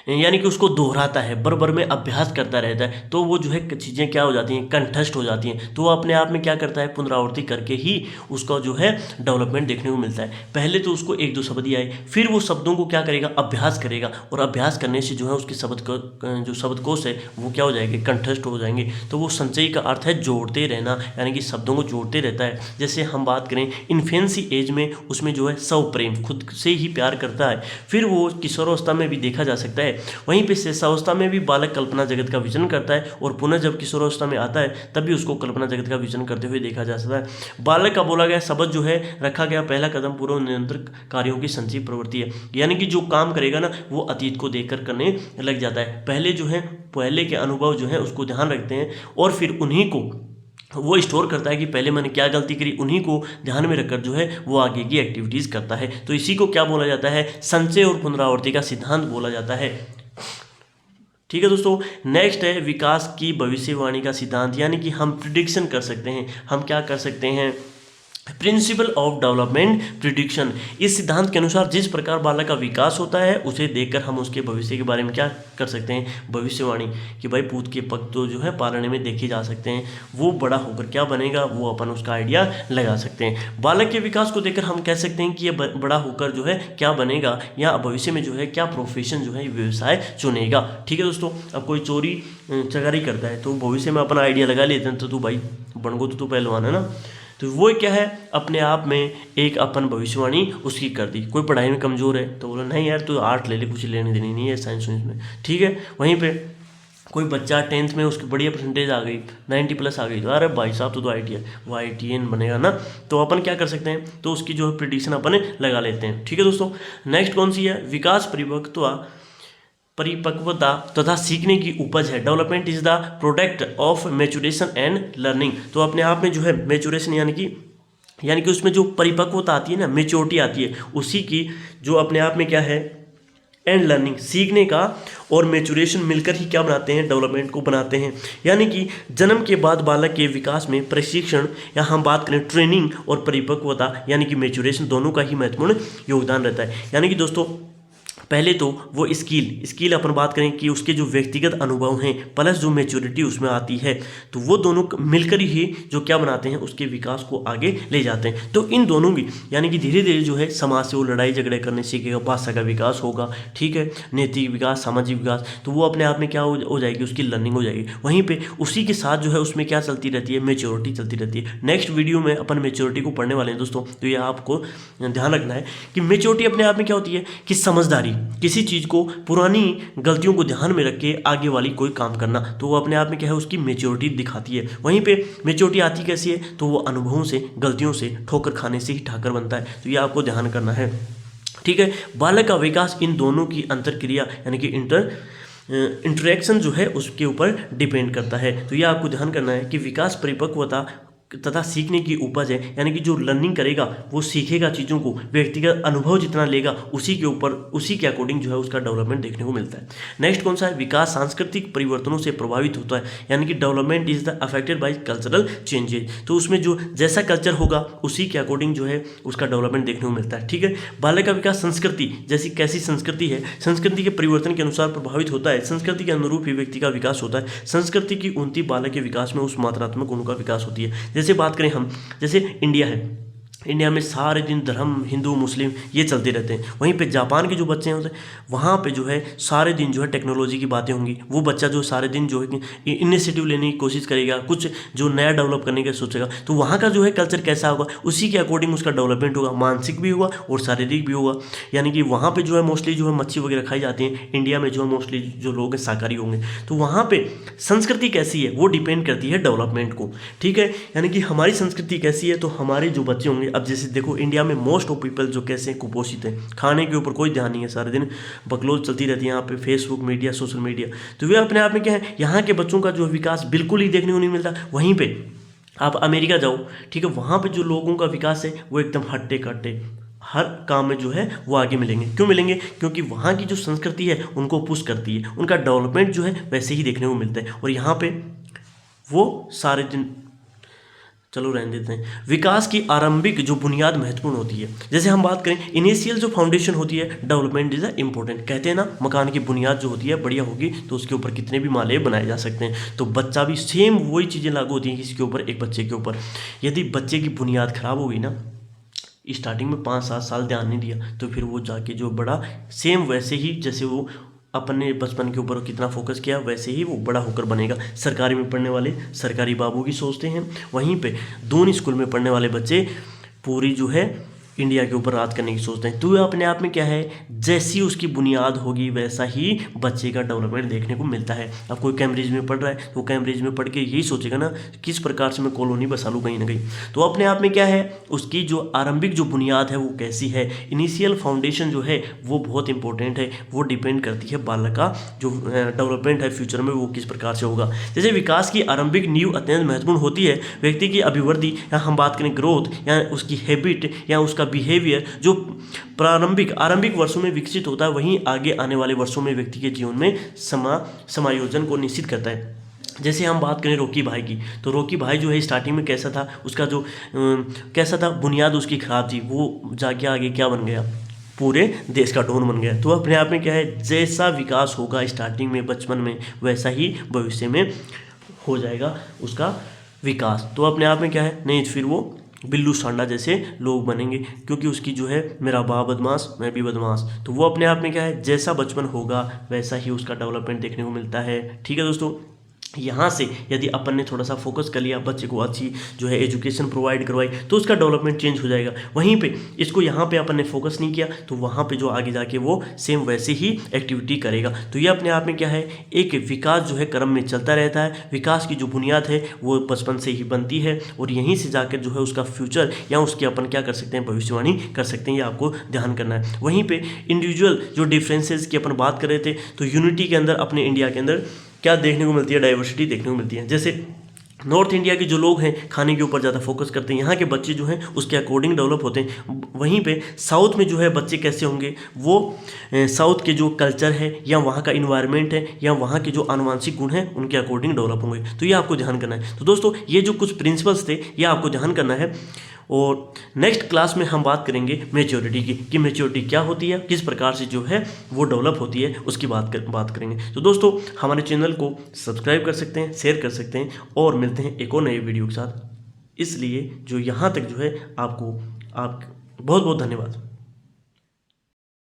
यानी कि उसको दोहराता है, बार में अभ्यास करता रहता है, तो वो जो है चीज़ें क्या हो जाती हैं, कंठस्थ हो जाती हैं। तो वो अपने आप में क्या करता है, पुनरावृत्ति करके ही उसका जो है डेवलपमेंट देखने को मिलता है। पहले तो उसको एक दो शब्द ही आए, फिर वो शब्दों को क्या करेगा, अभ्यास करेगा, और अभ्यास करने से जो है उसके जो शब्दकोश है वो क्या हो जाएंगे, कंठस्थ हो जाएंगे। तो वो संचयी का अर्थ है जोड़ते रहना, यानी कि शब्दों को जोड़ते रहता है। जैसे हम बात करें इन्फेंसी एज में, उसमें जो है स्वप्रेम, खुद से ही प्यार करता है। फिर वो किशोरावस्था में भी देखा जा सकता है। वहीं पे शेषावस्था में भी बालक कल्पना जगत का विजन करता है, और पुनः जब किशोरावस्था में आता है तब भी उसको कल्पना जगत का विजन करते हुए देखा जा सकता है। बालक का बोला गया शब्द जो है, रखा गया पहला कदम पूर्व नियंत्रण कार्यों की संचयी प्रवृत्ति है। यानी कि जो काम करेगा ना, वो अतीत को देखकर करने लग जाता है। पहले जो है, पहले के अनुभव जो है उसको ध्यान रखते हैं, और फिर उन्हीं को वो स्टोर करता है कि पहले मैंने क्या गलती करी, उन्हीं को ध्यान में रखकर जो है वो आगे की एक्टिविटीज़ करता है। तो इसी को क्या बोला जाता है, संचय और पुनरावृत्ति का सिद्धांत बोला जाता है। ठीक है दोस्तों, नेक्स्ट है विकास की भविष्यवाणी का सिद्धांत, यानी कि हम प्रिडिक्शन कर सकते हैं। हम क्या कर सकते हैं, प्रिंसिपल ऑफ डेवलपमेंट प्रिडिक्शन। इस सिद्धांत के अनुसार जिस प्रकार बालक का विकास होता है, उसे देखकर हम उसके भविष्य के बारे में क्या कर सकते हैं, भविष्यवाणी, कि भाई पूत के पग तो जो है पालने में देखे जा सकते हैं, वो बड़ा होकर क्या बनेगा, वो अपन उसका आइडिया लगा सकते हैं। बालक के विकास को देखकर हम कह सकते हैं कि ये बड़ा होकर जो है क्या बनेगा, या भविष्य में जो है क्या प्रोफेशन जो है व्यवसाय चुनेगा। ठीक है दोस्तों, अब कोई चोरी चकारी करता है तो भविष्य में अपना आइडिया लगा लेते हैं, तो तू भाई बनगो तो तू पहलवान है ना। तो वो क्या है, अपने आप में एक अपन भविष्यवाणी उसकी कर दी। कोई पढ़ाई में कमज़ोर है तो बोला नहीं यार तू आर्ट ले ले, कुछ लेने देनी नहीं है साइंस में, ठीक है। वहीं पे कोई बच्चा 10th में उसकी बढ़िया परसेंटेज आ गई, 90+ आ गई, तो अरे भाई साहब तो IIT है, वो IITN बनेगा ना। तो अपन क्या कर सकते हैं, तो उसकी जो है प्रिडिक्शन अपन लगा लेते हैं। ठीक है दोस्तों, नेक्स्ट कौन सी है, विकास परिपक्वता तथा सीखने की उपज है। Development is the product of maturation and learning. तो अपने आप में जो है मैच्योरेशन यानी कि उसमें जो परिपक्वता आती है ना, मेच्योरिटी आती है, उसी की जो अपने आप में क्या है, एंड लर्निंग, सीखने का और मैच्योरेशन मिलकर ही क्या बनाते हैं, डेवलपमेंट को बनाते हैं। यानी कि जन्म के बाद बालक के विकास में प्रशिक्षण, या हम बात करें ट्रेनिंग और परिपक्वता यानी कि मैच्योरेशन, दोनों का ही महत्वपूर्ण योगदान रहता है। यानी कि दोस्तों पहले तो वो स्किल अपन बात करें कि उसके जो व्यक्तिगत अनुभव हैं प्लस जो मैच्योरिटी उसमें आती है, तो वो दोनों मिलकर ही जो क्या बनाते हैं, उसके विकास को आगे ले जाते हैं। तो इन दोनों भी यानी कि धीरे धीरे जो है समाज से वो लड़ाई झगड़े करने सीखेगा, भाषा का विकास होगा, ठीक है, नैतिक विकास, सामाजिक विकास, तो वो अपने आप में क्या हो जाएगी, उसकी लर्निंग हो जाएगी। वहीं पर उसी के साथ जो है उसमें क्या चलती रहती है, मैच्योरिटी चलती रहती है। नेक्स्ट वीडियो में अपन मैच्योरिटी को पढ़ने वाले हैं दोस्तों, तो ये आपको ध्यान रखना है कि मैच्योरिटी अपने आप में क्या होती है, कि समझदारी, किसी चीज़ को, पुरानी गलतियों को ध्यान में रख के आगे वाली कोई काम करना, तो वो अपने आप में क्या है, उसकी मैच्योरिटी दिखाती है। वहीं पे मैच्योरिटी आती कैसी है, तो वो अनुभवों से, गलतियों से, ठोकर खाने से ही ठाकर बनता है। तो ये आपको ध्यान करना है, ठीक है। बालक का विकास इन दोनों की अंतरक्रिया यानी कि इंटरेक्शन जो है उसके ऊपर डिपेंड करता है। तो यह आपको ध्यान करना है कि विकास परिपक्वता तथा सीखने की उपज है, यानी कि जो लर्निंग करेगा वो सीखेगा चीज़ों को, व्यक्तिगत अनुभव जितना लेगा उसी के ऊपर, उसी के अकॉर्डिंग जो है उसका डेवलपमेंट देखने को मिलता है। नेक्स्ट कौन सा है, विकास सांस्कृतिक परिवर्तनों से प्रभावित होता है, यानी कि development is the affected by cultural changes. तो उसमें जो जैसा कल्चर होगा उसी के अकॉर्डिंग जो है उसका डेवलपमेंट देखने को मिलता है, ठीक है। बालक का विकास संस्कृति, जैसी कैसी संस्कृति है, संस्कृति के परिवर्तन के अनुसार प्रभावित होता है। संस्कृति के अनुरूप ही व्यक्ति का विकास होता है। संस्कृति की उन्नति बालक के विकास में उस मात्रात्मक गुणों का विकास होती है। जैसे बात करें हम, जैसे इंडिया है, इंडिया में सारे दिन धर्म, हिंदू मुस्लिम ये चलते रहते हैं। वहीं पे जापान के जो बच्चे होते हैं वहाँ पे जो है सारे दिन जो है टेक्नोलॉजी की बातें होंगी। वो बच्चा जो सारे दिन जो है इनिशिएटिव लेने की कोशिश करेगा, कुछ जो नया डेवलप करने का सोचेगा, तो वहाँ का जो है कल्चर कैसा होगा, उसी के अकॉर्डिंग उसका डेवलपमेंट होगा, मानसिक भी होगा और शारीरिक भी होगा। यानी कि वहाँ पर जो है मोस्टली जो है मच्छी वगैरह खाई जाती हैं, इंडिया में जो है मोस्टली जो लोग हैं शाकाहारी होंगे। तो वहाँ पर संस्कृति कैसी है वो डिपेंड करती है डेवलपमेंट को, ठीक है। यानी कि हमारी संस्कृति कैसी है तो हमारे जो बच्चे होंगे, अब जैसे देखो इंडिया में मोस्ट ऑफ पीपल जो कैसे हैं, कुपोषित हैं, खाने के ऊपर कोई ध्यान नहीं है, सारे दिन बकलोल चलती रहती है यहाँ पे, फेसबुक मीडिया, सोशल मीडिया। तो वे अपने आप में क्या है, यहाँ के बच्चों का जो विकास बिल्कुल ही देखने को नहीं मिलता। वहीं पे आप अमेरिका जाओ, ठीक है, वहाँ पे जो लोगों का विकास है वो एकदम हट्टे कट्टे, हर काम में जो है वो आगे मिलेंगे। क्यों मिलेंगे, क्योंकि वहाँ की जो संस्कृति है उनको पुश करती है, उनका डेवलपमेंट जो है वैसे ही देखने को मिलता है। और यहाँ पे वो सारे दिन चलो रहने देते हैं। विकास की आरंभिक जो बुनियाद महत्वपूर्ण होती है, जैसे हम बात करें इनिशियल जो फाउंडेशन होती है, डेवलपमेंट इज इंपॉर्टेंट। कहते हैं ना, मकान की बुनियाद जो होती है बढ़िया होगी तो उसके ऊपर कितने भी माले बनाए जा सकते हैं। तो बच्चा भी सेम वही चीज़ें लागू होती हैं किसके ऊपर, एक बच्चे के ऊपर। यदि बच्चे की बुनियाद खराब हो गई ना, स्टार्टिंग में 5-7 साल ध्यान नहीं दिया, तो फिर वो जाके जो बड़ा सेम वैसे ही जैसे वो अपने बचपन के ऊपर कितना फोकस किया वैसे ही वो बड़ा होकर बनेगा। सरकारी में पढ़ने वाले सरकारी बाबू की सोचते हैं, वहीं पे दून स्कूल में पढ़ने वाले बच्चे पूरी जो है इंडिया के ऊपर राज करने की सोचते हैं। तो ये अपने आप में क्या है, जैसी उसकी बुनियाद होगी वैसा ही बच्चे का डेवलपमेंट देखने को मिलता है। अब कोई कैम्ब्रिज में पढ़ रहा है तो कैम्ब्रिज में पढ़ के यही सोचेगा ना किस प्रकार से मैं कॉलोनी बसा लूँ कहीं ना कहीं। तो अपने आप में क्या है, उसकी जो आरंभिक जो बुनियाद है वो कैसी है, इनिशियल फाउंडेशन जो है वो बहुत इंपॉर्टेंट है। वो डिपेंड करती है बालक का जो डेवलपमेंट है फ्यूचर में वो किस प्रकार से होगा। जैसे विकास की आरंभिक नींव अत्यंत महत्वपूर्ण होती है। व्यक्ति की अभिवृद्धि या हम बात करें ग्रोथ या उसकी हैबिट या उसका बिहेवियर जो आरंभिक वर्षों में विकसित होता है, वहीं आगे आने वाले वर्षों में व्यक्ति के जीवन में समायोजन को निश्चित करता है। जैसे हम बात करें रॉकी भाई की, तो रॉकी भाई जो है स्टार्टिंग में कैसा था, उसका जो कैसा था, बुनियाद उसकी खराब थी, वो जाके आगे क्या बन गया, पूरे देश का डॉन बन गया। तो अपने आप में क्या है, जैसा विकास होगा स्टार्टिंग में बचपन में वैसा ही भविष्य में हो जाएगा उसका विकास। तो अपने आप में क्या है, नहीं फिर वो बिल्लू सांडा जैसे लोग बनेंगे, क्योंकि उसकी जो है मेरा बाप बदमाश मैं भी बदमाश। तो वो अपने आप में क्या है, जैसा बचपन होगा वैसा ही उसका डेवलपमेंट देखने को मिलता है। ठीक है दोस्तों, यहाँ से यदि अपन ने थोड़ा सा फोकस कर लिया, बच्चे को अच्छी जो है एजुकेशन प्रोवाइड करवाई, तो उसका डेवलपमेंट चेंज हो जाएगा। वहीं पे इसको यहाँ पे अपन ने फोकस नहीं किया तो वहाँ पे जो आगे जाके वो सेम वैसे ही एक्टिविटी करेगा। तो ये अपने आप में क्या है, एक विकास जो है क्रम में चलता रहता है। विकास की जो बुनियाद है वो बचपन से ही बनती है और यहीं से जाकर जो है उसका फ्यूचर या उसकी अपन क्या कर सकते हैं, भविष्यवाणी कर सकते हैं। ये आपको ध्यान करना है। वहीं पर इंडिविजुअल जो डिफरेंसेस की अपन बात कर रहे थे, तो यूनिटी के अंदर अपने इंडिया के अंदर क्या देखने को मिलती है, डाइवर्सिटी देखने को मिलती है। जैसे नॉर्थ इंडिया के जो लोग हैं खाने के ऊपर ज़्यादा फोकस करते हैं, यहाँ के बच्चे जो हैं उसके अकॉर्डिंग डेवलप होते हैं। वहीं पे साउथ में जो है बच्चे कैसे होंगे, वो साउथ के जो कल्चर है या वहाँ का इन्वायरमेंट है या वहाँ के जो आनुवांशिक गुण हैं उनके अकॉर्डिंग डेवलप होंगे। तो ये आपको ध्यान करना है। तो दोस्तों ये जो कुछ प्रिंसिपल्स थे ये आपको ध्यान करना है। और नेक्स्ट क्लास में हम बात करेंगे मैच्योरिटी की, कि मैच्योरिटी क्या होती है, किस प्रकार से जो है वो डेवलप होती है, उसकी बात करेंगे। तो दोस्तों हमारे चैनल को सब्सक्राइब कर सकते हैं, शेयर कर सकते हैं और मिलते हैं एक और नए वीडियो के साथ। इसलिए जो यहाँ तक जो है आपको बहुत बहुत धन्यवाद।